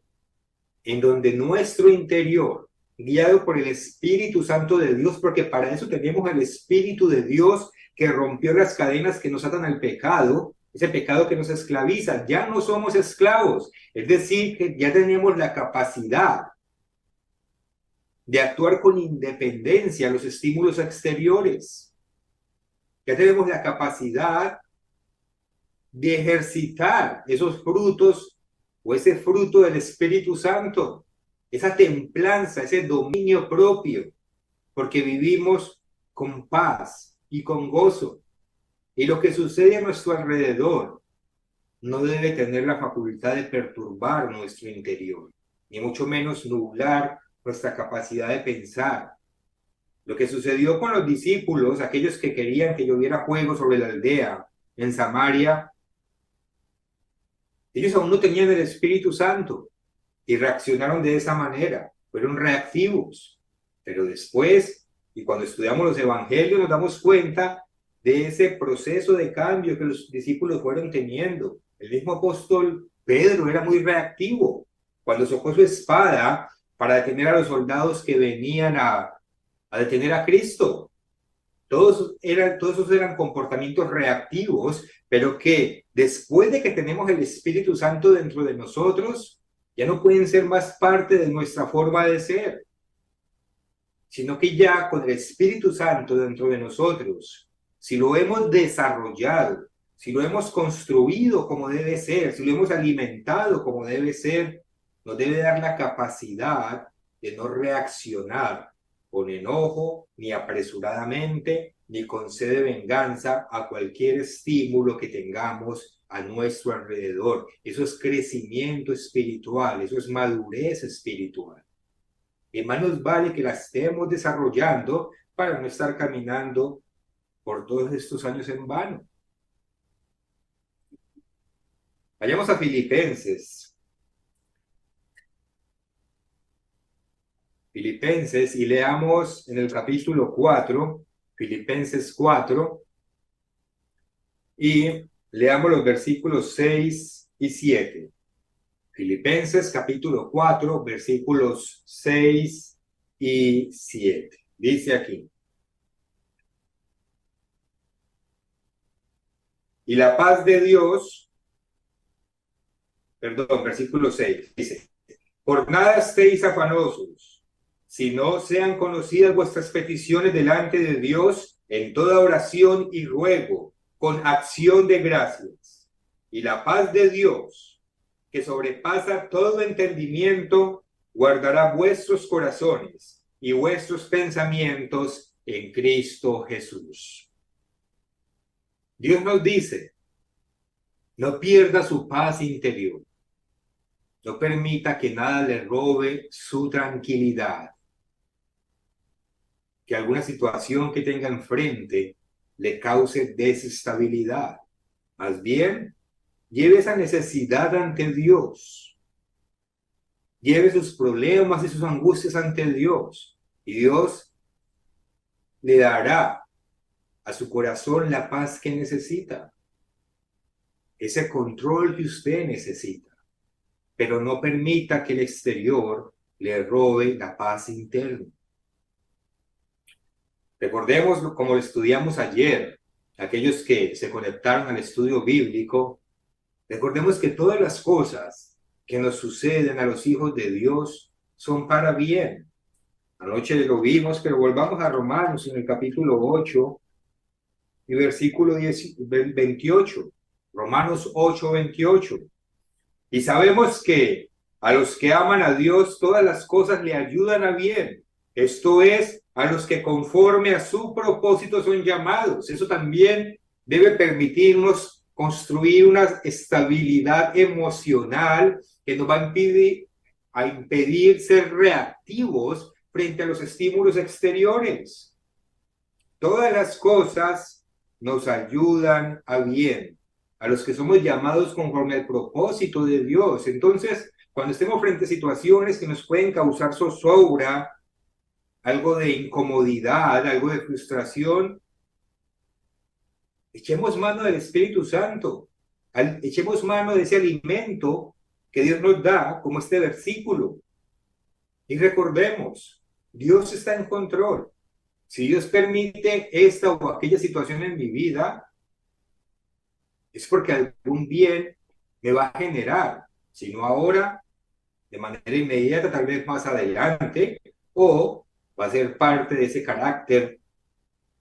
[SPEAKER 1] en donde nuestro interior, guiado por el Espíritu Santo de Dios, porque para eso tenemos el Espíritu de Dios que rompió las cadenas que nos atan al pecado, ese pecado que nos esclaviza, ya no somos esclavos, es decir, que ya tenemos la capacidad de actuar con independencia a los estímulos exteriores. Ya tenemos la capacidad de ejercitar esos frutos o ese fruto del Espíritu Santo, esa templanza, ese dominio propio, porque vivimos con paz y con gozo. Y lo que sucede a nuestro alrededor no debe tener la facultad de perturbar nuestro interior, ni mucho menos nublar nuestra capacidad de pensar. Lo que sucedió con los discípulos, aquellos que querían que lloviera fuego sobre la aldea en Samaria, ellos aún no tenían el Espíritu Santo y reaccionaron de esa manera, fueron reactivos. Pero después, y cuando estudiamos los evangelios, nos damos cuenta de ese proceso de cambio que los discípulos fueron teniendo. El mismo apóstol Pedro era muy reactivo cuando sacó su espada para detener a los soldados que venían a detener a Cristo. Todos esos eran comportamientos reactivos, pero que después de que tenemos el Espíritu Santo dentro de nosotros, ya no pueden ser más parte de nuestra forma de ser, sino que ya con el Espíritu Santo dentro de nosotros, si lo hemos desarrollado, si lo hemos construido como debe ser, si lo hemos alimentado como debe ser, nos debe dar la capacidad de no reaccionar con enojo, ni apresuradamente, ni con sed de venganza a cualquier estímulo que tengamos a nuestro alrededor. Eso es crecimiento espiritual, eso es madurez espiritual. Y más nos vale que la estemos desarrollando para no estar caminando por todos estos años en vano. Vayamos a Filipenses. Filipenses y leamos en el capítulo 4, Filipenses 4, y leamos los versículos 6 y 7. Filipenses capítulo 4, versículos 6 y 7. Dice aquí: Y la paz de Dios, perdón, versículo 6, dice, por nada estéis afanosos, sino sean conocidas vuestras peticiones delante de Dios en toda oración y ruego, con acción de gracias. Y la paz de Dios, que sobrepasa todo entendimiento, guardará vuestros corazones y vuestros pensamientos en Cristo Jesús. Dios nos dice, no pierda su paz interior. No permita que nada le robe su tranquilidad. Que alguna situación que tenga enfrente le cause desestabilidad. Más bien, lleve esa necesidad ante Dios. Lleve sus problemas y sus angustias ante Dios. Y Dios le dará a su corazón la paz que necesita. Ese control que usted necesita. Pero no permita que el exterior le robe la paz interna. Recordemos, como lo estudiamos ayer, aquellos que se conectaron al estudio bíblico, recordemos que todas las cosas que nos suceden a los hijos de Dios son para bien. Anoche lo vimos, pero volvamos a Romanos en el capítulo 8 y versículo 28. Romanos 8, 28. Y sabemos que a los que aman a Dios, todas las cosas le ayudan a bien. Esto es, a los que conforme a su propósito son llamados. Eso también debe permitirnos construir una estabilidad emocional que nos va a impedir ser reactivos frente a los estímulos exteriores. Todas las cosas nos ayudan a bien, a los que somos llamados conforme al propósito de Dios. Entonces, cuando estemos frente a situaciones que nos pueden causar zozobra, algo de incomodidad, algo de frustración, echemos mano del Espíritu Santo, echemos mano de ese alimento que Dios nos da, como este versículo. Y recordemos, Dios está en control. Si Dios permite esta o aquella situación en mi vida, es porque algún bien me va a generar, si no ahora, de manera inmediata, tal vez más adelante, o va a ser parte de ese carácter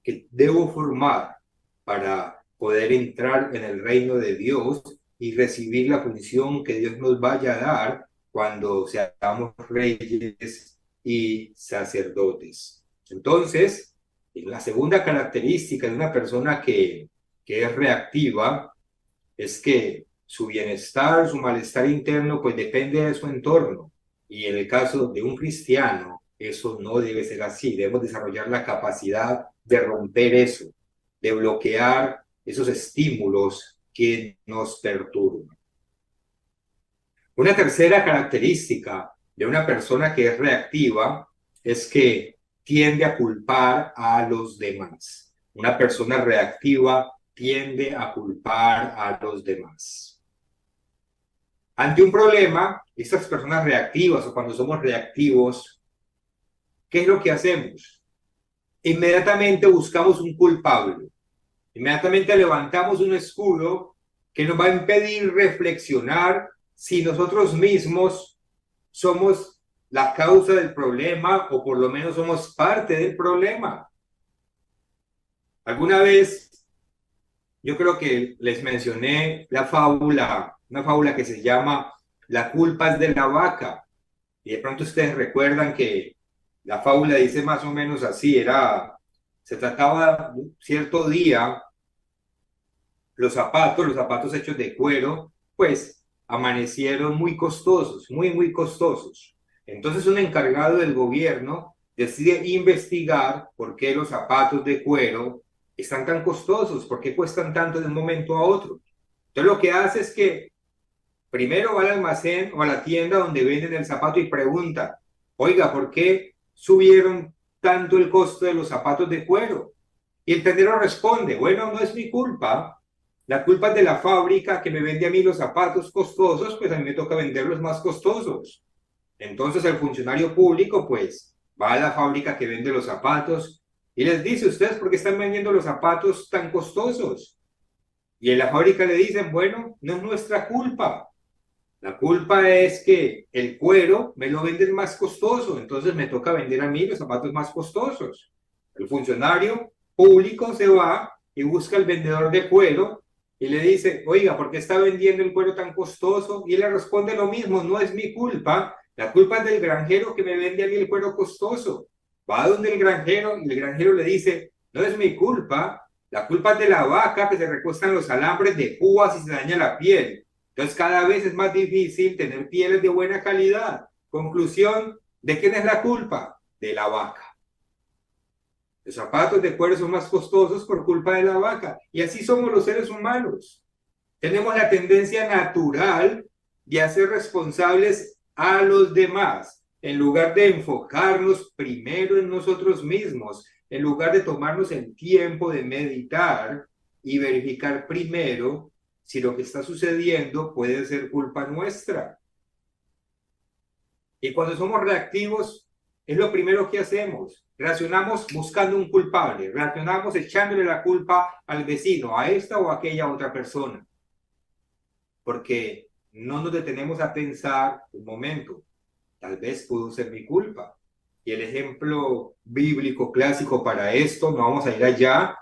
[SPEAKER 1] que debo formar para poder entrar en el reino de Dios y recibir la función que Dios nos vaya a dar cuando seamos reyes y sacerdotes. Entonces, la segunda característica de una persona que es reactiva es que su bienestar, su malestar interno, pues depende de su entorno. Y en el caso de un cristiano, eso no debe ser así. Debemos desarrollar la capacidad de romper eso, de bloquear esos estímulos que nos perturban. Una tercera característica de una persona que es reactiva es que tiende a culpar a los demás. Una persona reactiva tiende a culpar a los demás. Ante un problema, estas personas reactivas o cuando somos reactivos, ¿qué es lo que hacemos? Inmediatamente buscamos un culpable. Inmediatamente levantamos un escudo que nos va a impedir reflexionar si nosotros mismos somos la causa del problema o por lo menos somos parte del problema. Alguna vez, yo creo que les mencioné una fábula que se llama La culpa es de la vaca. Y de pronto ustedes recuerdan que la fábula dice más o menos así, se trataba cierto día, los zapatos hechos de cuero, pues amanecieron muy costosos, muy costosos. Entonces un encargado del gobierno decide investigar por qué los zapatos de cuero están tan costosos, por qué cuestan tanto de un momento a otro. Entonces lo que hace es que primero va al almacén o a la tienda donde venden el zapato y pregunta, oiga, ¿por qué subieron tanto el costo de los zapatos de cuero? Y el tendero responde, bueno, no es mi culpa. La culpa es de la fábrica que me vende a mí los zapatos costosos, pues a mí me toca venderlos más costosos. Entonces el funcionario público, pues, va a la fábrica que vende los zapatos y les dice, ¿ustedes por qué están vendiendo los zapatos tan costosos? Y en la fábrica le dicen, bueno, no es nuestra culpa. La culpa es que el cuero me lo venden más costoso, entonces me toca vender a mí los zapatos más costosos. El funcionario público se va y busca al vendedor de cuero y le dice, oiga, ¿por qué está vendiendo el cuero tan costoso? Y él le responde lo mismo, no es mi culpa, la culpa es del granjero que me vende a mí el cuero costoso. Va donde el granjero y el granjero le dice, no es mi culpa, la culpa es de la vaca que se recuestan los alambres de púas y se daña la piel. Entonces cada vez es más difícil tener pieles de buena calidad. Conclusión, ¿de quién es la culpa? De la vaca. Los zapatos de cuero son más costosos por culpa de la vaca. Y así somos los seres humanos. Tenemos la tendencia natural de hacer responsables a los demás, en lugar de enfocarnos primero en nosotros mismos, en lugar de tomarnos el tiempo de meditar y verificar primero si lo que está sucediendo puede ser culpa nuestra. Y cuando somos reactivos, es lo primero que hacemos. Reaccionamos buscando un culpable, reaccionamos echándole la culpa al vecino, a esta o a aquella otra persona. Porque no nos detenemos a pensar un momento, tal vez pudo ser mi culpa. Y el ejemplo bíblico clásico para esto, no vamos a ir allá,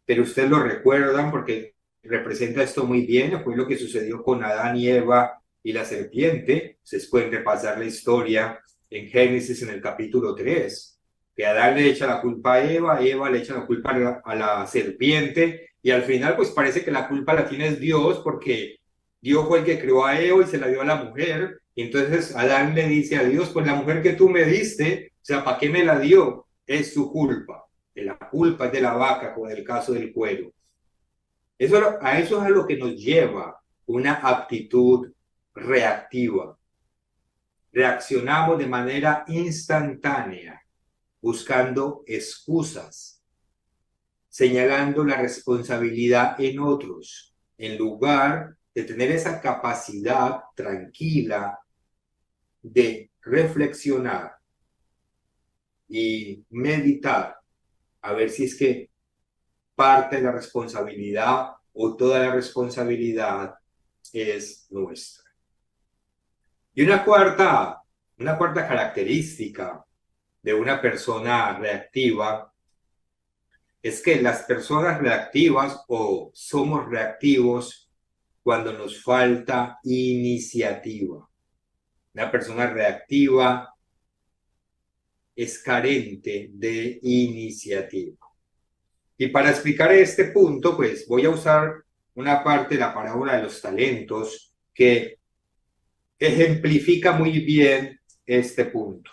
[SPEAKER 1] pero ustedes lo recuerdan porque representa esto muy bien, fue lo que sucedió con Adán y Eva y la serpiente. Ustedes pueden repasar la historia en Génesis en el capítulo 3, que Adán le echa la culpa a Eva, Eva le echa la culpa a la serpiente, y al final pues parece que la culpa la tiene Dios porque Dios fue el que creó a Eva y se la dio a la mujer, y entonces Adán le dice a Dios, pues la mujer que tú me diste, o sea, ¿para qué me la dio? Es su culpa. De la culpa es de la vaca, como en el caso del cuero. A eso es a lo que nos lleva una actitud reactiva. Reaccionamos de manera instantánea, buscando excusas, señalando la responsabilidad en otros, en lugar de tener esa capacidad tranquila de reflexionar y meditar, a ver si es que parte de la responsabilidad o toda la responsabilidad es nuestra. Y una cuarta característica de una persona reactiva es que las personas reactivas o somos reactivos cuando nos falta iniciativa. Una persona reactiva es carente de iniciativa. Y para explicar este punto, pues voy a usar una parte de la parábola de los talentos que ejemplifica muy bien este punto.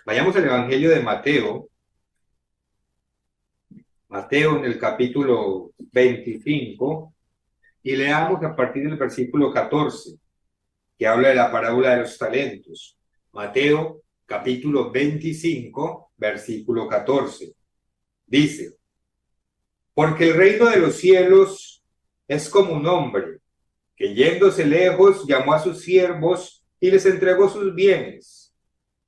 [SPEAKER 1] Vayamos al Evangelio de Mateo. Mateo en el capítulo 25 y leamos a partir del versículo 14, que habla de la parábola de los talentos. Mateo capítulo 25, versículo 14. Dice, porque el reino de los cielos es como un hombre que yéndose lejos llamó a sus siervos y les entregó sus bienes.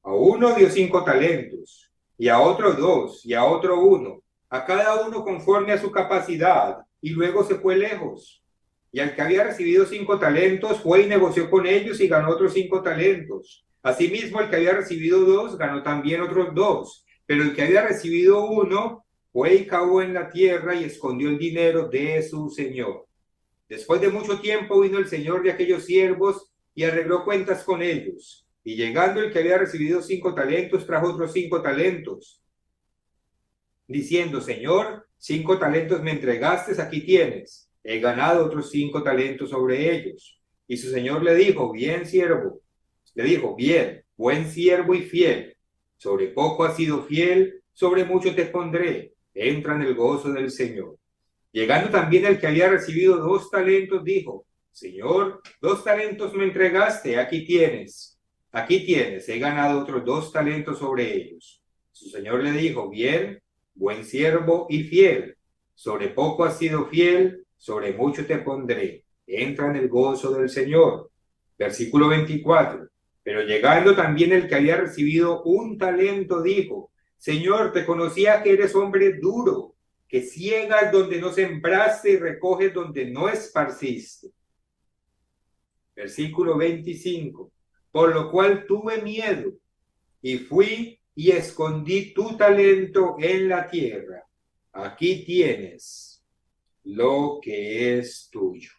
[SPEAKER 1] A uno dio 5 talentos, y a otro 2, y a otro 1, a cada uno conforme a su capacidad, y luego se fue lejos. Y al que había recibido 5 talentos fue y negoció con ellos y ganó otros 5 talentos. Asimismo, el que había recibido 2 ganó también otros 2, pero el que había recibido 1 fue y cavó en la tierra y escondió el dinero de su señor. Después de mucho tiempo vino el señor de aquellos siervos y arregló cuentas con ellos. Y llegando el que había recibido 5 talentos, trajo otros 5 talentos, diciendo, Señor, 5 talentos me entregaste, aquí tienes. He ganado otros 5 talentos sobre ellos. Y su señor le dijo, bien siervo. Le dijo, bien, buen siervo y fiel. Sobre poco has sido fiel, sobre mucho te pondré. Entra en el gozo del Señor. Llegando también el que había recibido 2 talentos, dijo, Señor, 2 talentos me entregaste, aquí tienes, he ganado otros 2 talentos sobre ellos. Su señor le dijo, bien, buen siervo y fiel, sobre poco has sido fiel, sobre mucho te pondré, entra en el gozo del Señor. Versículo 24, pero llegando también el que había recibido 1 talento, dijo, Señor, te conocía que eres hombre duro, que ciegas donde no sembraste y recoges donde no esparciste. Versículo 25. Por lo cual tuve miedo y fui y escondí tu talento en la tierra. Aquí tienes lo que es tuyo.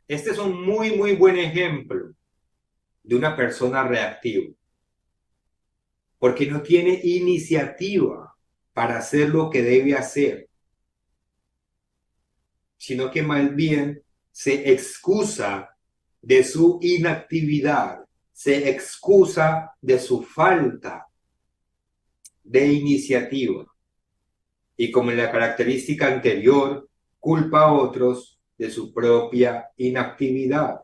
[SPEAKER 1] Este es un muy buen ejemplo de una persona reactiva, porque no tiene iniciativa para hacer lo que debe hacer, sino que más bien se excusa de su inactividad, se excusa de su falta de iniciativa. Y como en la característica anterior, culpa a otros de su propia inactividad.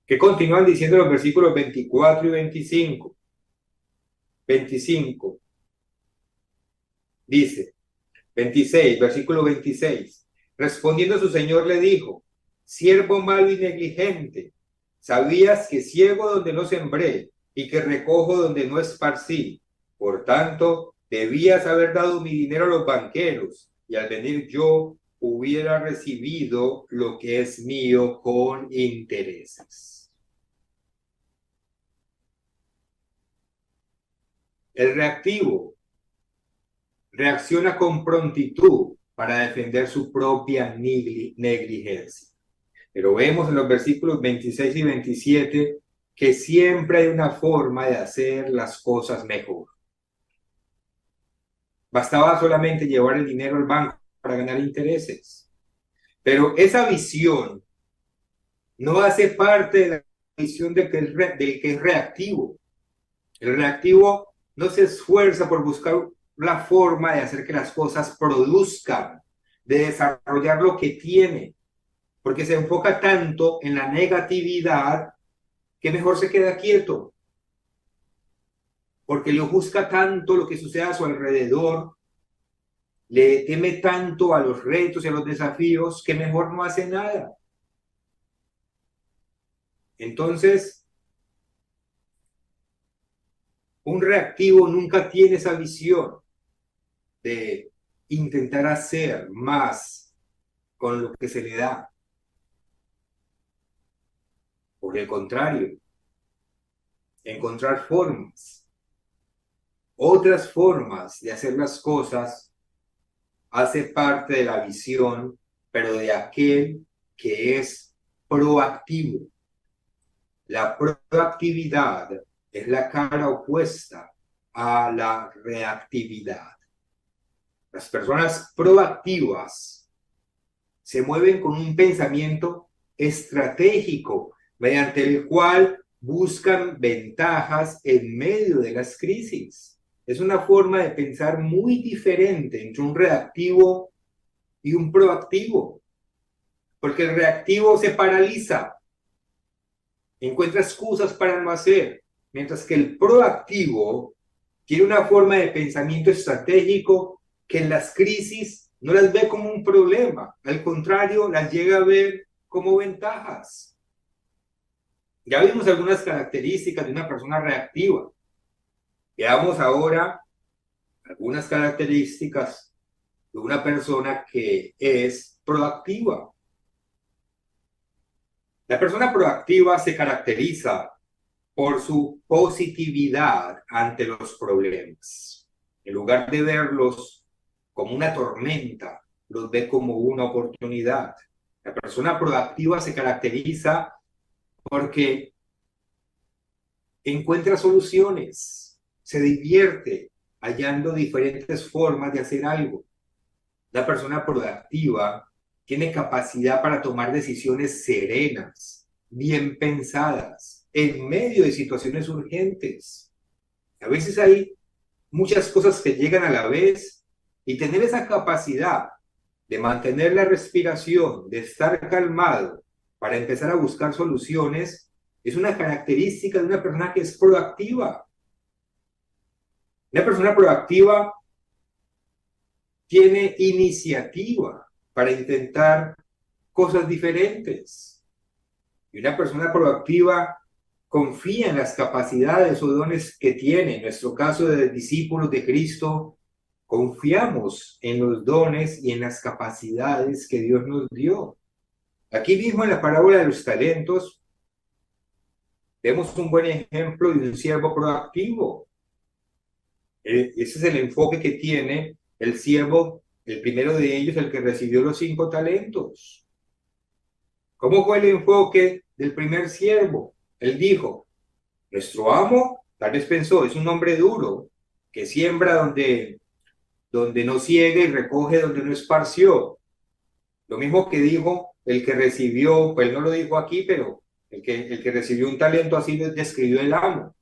[SPEAKER 1] Que continúan diciendo los versículos 24 y 25. 25. Dice, 26, versículo 26. Respondiendo su señor le dijo, siervo malo y negligente, sabías que ciego donde no sembré y que recojo donde no esparcí. Por tanto, debías haber dado mi dinero a los banqueros y al venir yo hubiera recibido lo que es mío con intereses. El reactivo reacciona con prontitud para defender su propia negligencia. Pero vemos en los versículos 26 y 27 que siempre hay una forma de hacer las cosas mejor. Bastaba solamente llevar el dinero al banco para ganar intereses. Pero esa visión no hace parte de la visión del que es reactivo. El reactivo no se esfuerza por buscar la forma de hacer que las cosas produzcan, de desarrollar lo que tiene, porque se enfoca tanto en la negatividad que mejor se queda quieto, porque le ofusca tanto lo que sucede a su alrededor, le teme tanto a los retos y a los desafíos que mejor no hace nada. Entonces, un reactivo nunca tiene esa visión de intentar hacer más con lo que se le da. Por el contrario, encontrar otras formas de hacer las cosas, hace parte de la visión, pero de aquel que es proactivo. La proactividad es la cara opuesta a la reactividad. Las personas proactivas se mueven con un pensamiento estratégico mediante el cual buscan ventajas en medio de las crisis. Es una forma de pensar muy diferente entre un reactivo y un proactivo, porque el reactivo se paraliza, encuentra excusas para no hacer, mientras que el proactivo tiene una forma de pensamiento estratégico que en las crisis no las ve como un problema, al contrario, las llega a ver como ventajas. Ya vimos algunas características de una persona reactiva. Veamos ahora algunas características de una persona que es proactiva. La persona proactiva se caracteriza por su positividad ante los problemas. En lugar de verlos como una tormenta, los ve como una oportunidad. La persona proactiva se caracteriza porque encuentra soluciones, se divierte hallando diferentes formas de hacer algo. La persona proactiva tiene capacidad para tomar decisiones serenas, bien pensadas, en medio de situaciones urgentes. A veces hay muchas cosas que llegan a la vez y tener esa capacidad de mantener la respiración, de estar calmado para empezar a buscar soluciones, es una característica de una persona que es proactiva. Una persona proactiva tiene iniciativa para intentar cosas diferentes. Y una persona proactiva confía en las capacidades o dones que tiene. En nuestro caso de discípulos de Cristo, Confiamos en los dones y en las capacidades que Dios nos dio. Aquí mismo en la parábola de los talentos, vemos un buen ejemplo de un siervo proactivo. Ese es el enfoque que tiene el siervo, el primero de ellos, el que recibió los 5 talentos. ¿Cómo fue el enfoque del primer siervo? Él dijo, nuestro amo, tal vez pensó, es un hombre duro, que siembra donde no ciega y recoge donde no esparció. Lo mismo que dijo el que recibió, pues no lo dijo aquí, pero el que recibió un talento así describió el amo.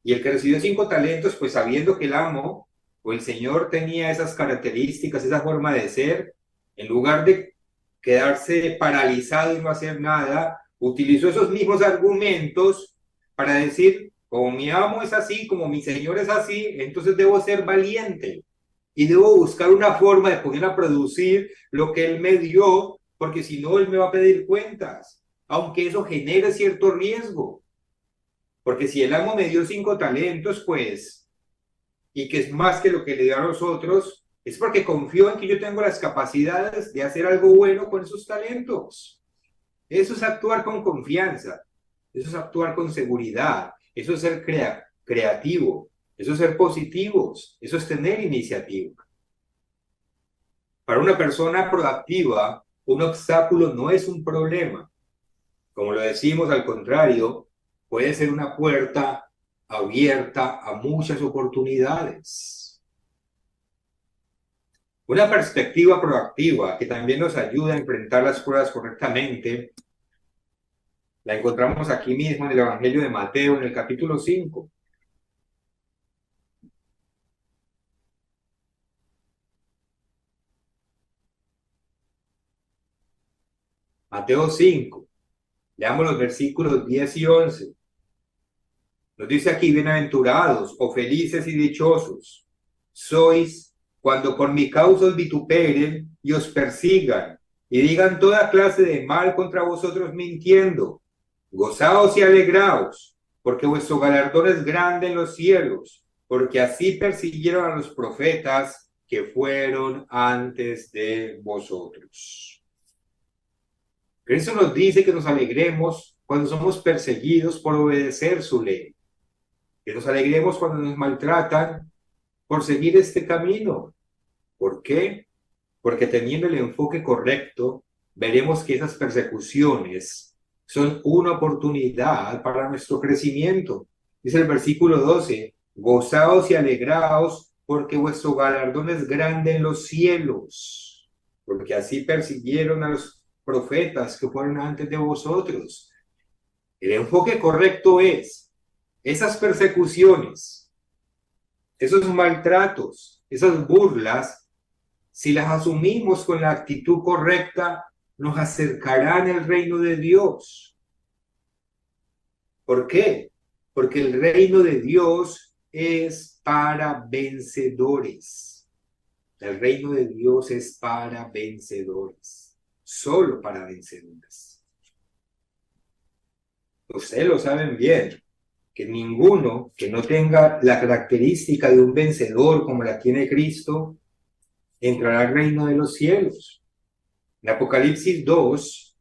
[SPEAKER 1] Y el que recibió 5 talentos, pues sabiendo que el amo o el Señor tenía esas características, esa forma de ser, en lugar de quedarse paralizado y no hacer nada, utilizó esos mismos argumentos para decir, como mi amo es así, como mi Señor es así, entonces debo ser valiente y debo buscar una forma de poder a producir lo que Él me dio, porque si no, Él me va a pedir cuentas, aunque eso genere cierto riesgo. Porque si el amo me dio 5 talentos, pues, y que es más que lo que le dio a los otros, es porque confió en que yo tengo las capacidades de hacer algo bueno con esos talentos. Eso es actuar con confianza, eso es actuar con seguridad, eso es ser creativo, eso es ser positivos, eso es tener iniciativa. Para una persona proactiva, un obstáculo no es un problema. Como lo decimos, al contrario, puede ser una puerta abierta a muchas oportunidades. Una perspectiva proactiva que también nos ayuda a enfrentar las pruebas correctamente, la encontramos aquí mismo en el Evangelio de Mateo, en el capítulo 5. Mateo 5, leamos los versículos 10 y 11. Nos dice aquí, bienaventurados o felices y dichosos sois cuando por mi causa os vituperen y os persigan y digan toda clase de mal contra vosotros mintiendo. Gozaos y alegraos, porque vuestro galardón es grande en los cielos, porque así persiguieron a los profetas que fueron antes de vosotros. Cristo nos dice que nos alegremos cuando somos perseguidos por obedecer su ley, que nos alegremos cuando nos maltratan por seguir este camino. ¿Por qué? Porque teniendo el enfoque correcto, veremos que esas persecuciones son una oportunidad para nuestro crecimiento. Dice el versículo 12, gozaos y alegraos porque vuestro galardón es grande en los cielos, porque así persiguieron a los profetas que fueron antes de vosotros. El enfoque correcto es esas persecuciones, esos maltratos, esas burlas, si las asumimos con la actitud correcta, nos acercarán al reino de Dios. ¿Por qué? Porque el reino de Dios es para vencedores. El reino de Dios es para vencedores, solo para vencedores. Ustedes lo saben bien, que ninguno que no tenga la característica de un vencedor como la tiene Cristo, entrará al reino de los cielos. En Apocalipsis 2,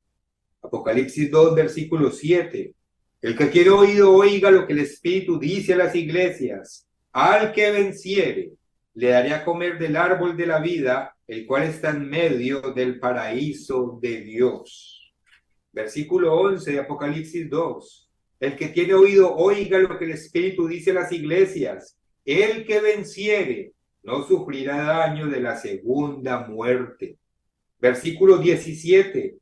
[SPEAKER 1] versículo 7, el que tiene oído oiga lo que el Espíritu dice a las iglesias. Al que venciere, le daré a comer del árbol de la vida, el cual está en medio del paraíso de Dios. Versículo 11 de Apocalipsis 2. El que tiene oído oiga lo que el Espíritu dice a las iglesias. El que venciere no sufrirá daño de la segunda muerte. Versículo 17.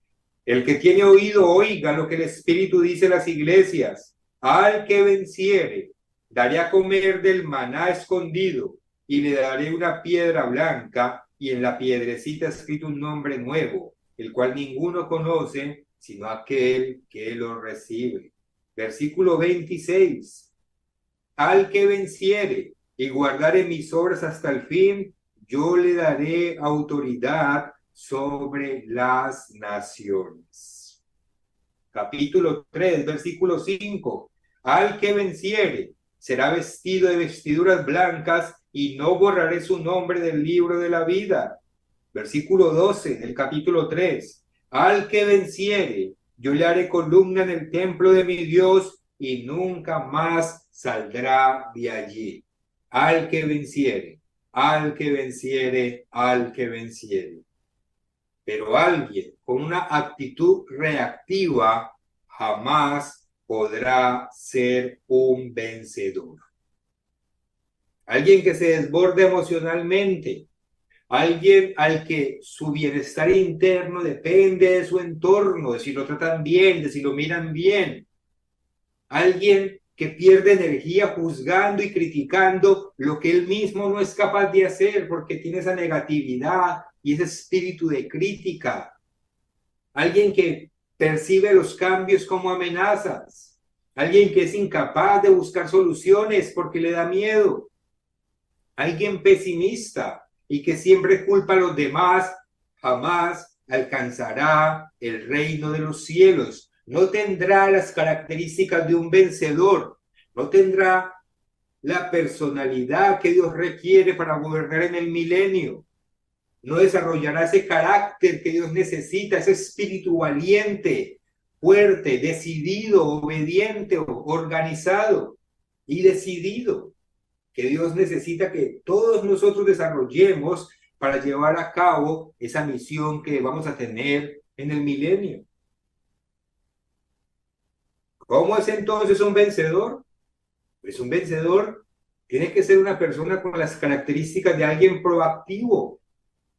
[SPEAKER 1] El que tiene oído oiga lo que el Espíritu dice a las iglesias. Al que venciere, daré a comer del maná escondido y le daré una piedra blanca y en la piedrecita escrito un nombre nuevo, el cual ninguno conoce sino aquel que lo recibe. Versículo 26. Al que venciere y guardare mis obras hasta el fin, yo le daré autoridad sobre las naciones. Capítulo 3, versículo 5. Al que venciere será vestido de vestiduras blancas y no borraré su nombre del libro de la vida. Versículo 12 del capítulo 3. Al que venciere, yo le haré columna en el templo de mi Dios y nunca más saldrá de allí. Al que venciere, al que venciere, al que venciere. Pero alguien con una actitud reactiva jamás podrá ser un vencedor. Alguien que se desborde emocionalmente, alguien al que su bienestar interno depende de su entorno, de si lo tratan bien, de si lo miran bien. Alguien que pierde energía juzgando y criticando lo que él mismo no es capaz de hacer porque tiene esa negatividad y ese espíritu de crítica. Alguien que percibe los cambios como amenazas. Alguien que es incapaz de buscar soluciones porque le da miedo. Alguien pesimista y que siempre culpa a los demás, jamás alcanzará el reino de los cielos. No tendrá las características de un vencedor. No tendrá la personalidad que Dios requiere para gobernar en el milenio. No desarrollará ese carácter que Dios necesita, ese espíritu valiente, fuerte, decidido, obediente, organizado y decidido, que Dios necesita que todos nosotros desarrollemos para llevar a cabo esa misión que vamos a tener en el milenio. ¿Cómo es entonces un vencedor? Pues un vencedor tiene que ser una persona con las características de alguien proactivo.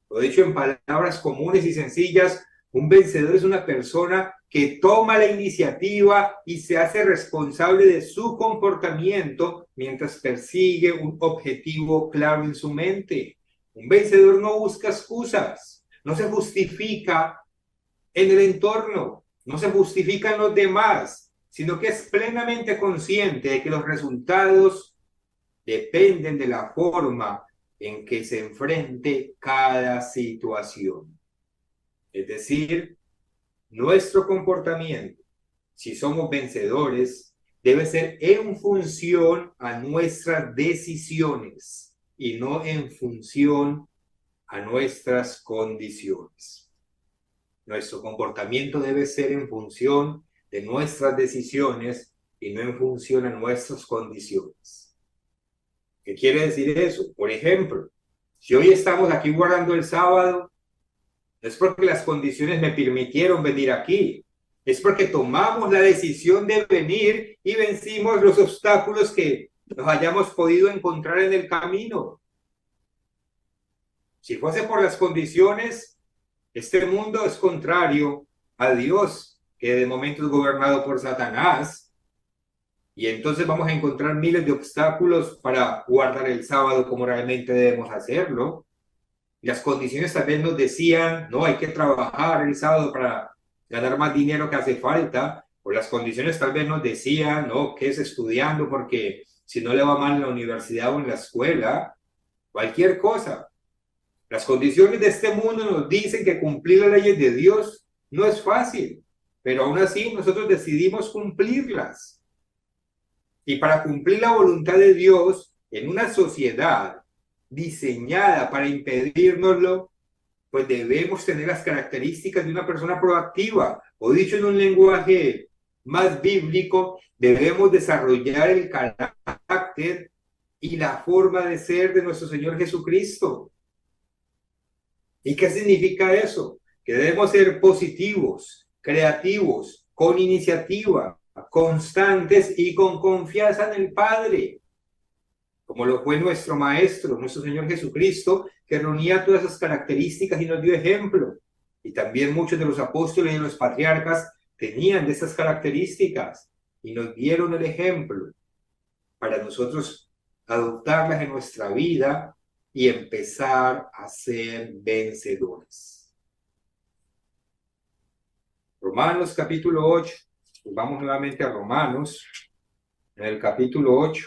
[SPEAKER 1] Lo dicho en palabras comunes y sencillas, un vencedor es una persona que toma la iniciativa y se hace responsable de su comportamiento mientras persigue un objetivo claro en su mente. Un vencedor no busca excusas, no se justifica en el entorno, no se justifica en los demás, sino que es plenamente consciente de que los resultados dependen de la forma en que se enfrente cada situación. Es decir, nuestro comportamiento, si somos vencedores, debe ser en función a nuestras decisiones y no en función a nuestras condiciones. Nuestro comportamiento debe ser en función de nuestras decisiones y no en función a nuestras condiciones. ¿Qué quiere decir eso? Por ejemplo, si hoy estamos aquí guardando el sábado, no es porque las condiciones me permitieron venir aquí, es porque tomamos la decisión de venir y vencimos los obstáculos que nos hayamos podido encontrar en el camino. Si fuese por las condiciones, este mundo es contrario a Dios, que de momento es gobernado por Satanás. Y entonces vamos a encontrar miles de obstáculos para guardar el sábado como realmente debemos hacerlo. Las condiciones tal vez nos decían, no, hay que trabajar el sábado para ganar más dinero que hace falta. O las condiciones tal vez nos decían, no, que es estudiando porque si no le va mal en la universidad o en la escuela, cualquier cosa. Las condiciones de este mundo nos dicen que cumplir las leyes de Dios no es fácil, pero aún así nosotros decidimos cumplirlas. Y para cumplir la voluntad de Dios en una sociedad diseñada para impedírnoslo, pues debemos tener las características de una persona proactiva. O dicho en un lenguaje más bíblico, debemos desarrollar el carácter y la forma de ser de nuestro Señor Jesucristo. ¿Y qué significa eso? Que debemos ser positivos, creativos, con iniciativa, constantes y con confianza en el Padre, como lo fue nuestro Maestro, nuestro Señor Jesucristo, que reunía todas esas características y nos dio ejemplo. Y también muchos de los apóstoles y los patriarcas tenían de esas características y nos dieron el ejemplo para nosotros adoptarlas en nuestra vida y empezar a ser vencedores. Romanos capítulo 8. Vamos nuevamente a Romanos, en el capítulo 8.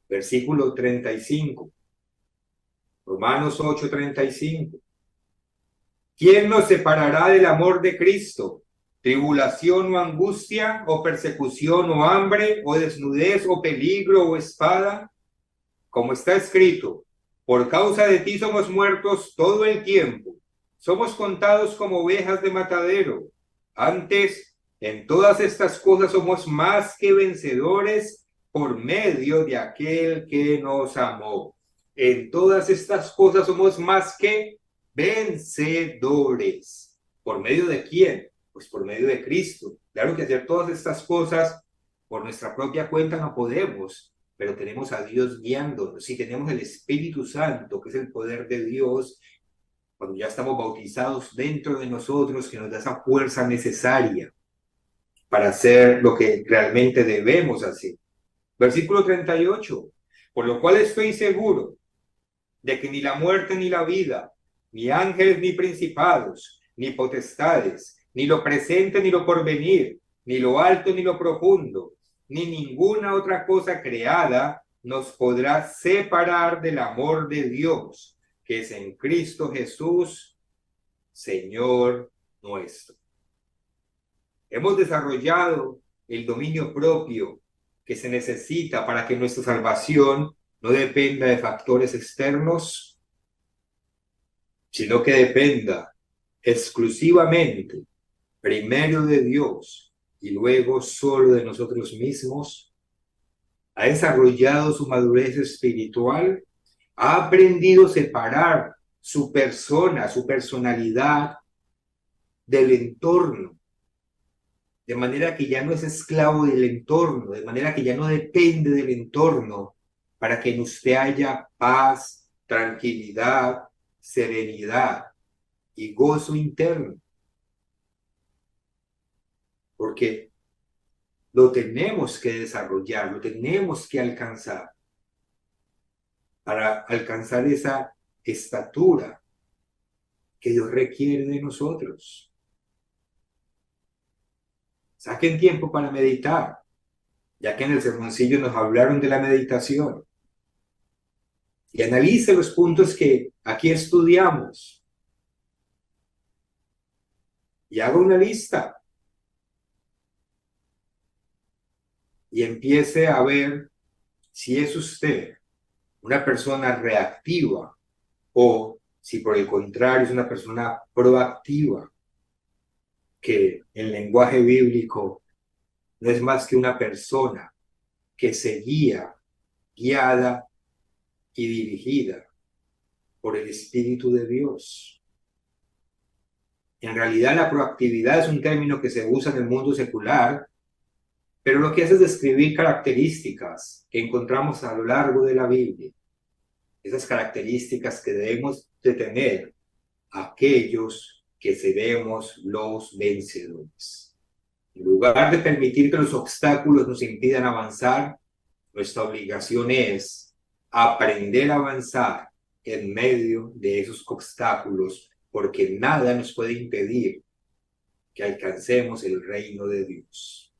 [SPEAKER 1] Versículo 35. Romanos 8:35. ¿Quién nos separará del amor de Cristo? tribulación o angustia, o persecución o hambre, o desnudez o peligro o espada, como está escrito, por causa de ti somos muertos todo el tiempo, somos contados como ovejas de matadero. Antes, en todas estas cosas somos más que vencedores por medio de aquel que nos amó. En todas estas cosas somos más que vencedores. ¿Por medio de quién? Pues por medio de Cristo. Claro que hacer todas estas cosas por nuestra propia cuenta no podemos, pero tenemos a Dios guiándonos. Si tenemos el Espíritu Santo, que es el poder de Dios, cuando ya estamos bautizados dentro de nosotros, que nos da esa fuerza necesaria para hacer lo que realmente debemos hacer. Versículo 38. Por lo cual estoy seguro de que ni la muerte ni la vida, ni ángeles ni principados, ni potestades, ni lo presente ni lo porvenir, ni lo alto ni lo profundo, ni ninguna otra cosa creada nos podrá separar del amor de Dios, que es en Cristo Jesús, Señor nuestro. Hemos desarrollado el dominio propio que se necesita para que nuestra salvación no dependa de factores externos, sino que dependa exclusivamente primero de Dios y luego solo de nosotros mismos. Ha desarrollado su madurez espiritual, ha aprendido a separar su persona, su personalidad del entorno, de manera que ya no es esclavo del entorno, de manera que ya no depende del entorno, para que en usted haya paz, tranquilidad, serenidad y gozo interno. Porque lo tenemos que desarrollar, lo tenemos que alcanzar para alcanzar esa estatura que Dios requiere de nosotros. Saquen tiempo para meditar, ya que en el sermoncillo nos hablaron de la meditación. Y analice los puntos que aquí estudiamos. Y haga una lista. Y empiece a ver si es usted una persona reactiva o si por el contrario es una persona proactiva, que el lenguaje bíblico no es más que una persona que se guía, guiada y dirigida por el Espíritu de Dios. En realidad la proactividad es un término que se usa en el mundo secular, pero lo que hace es describir características que encontramos a lo largo de la Biblia. Esas características que debemos de tener aquellos que seremos los vencedores. En lugar de permitir que los obstáculos nos impidan avanzar, nuestra obligación es aprender a avanzar en medio de esos obstáculos, porque nada nos puede impedir que alcancemos el reino de Dios.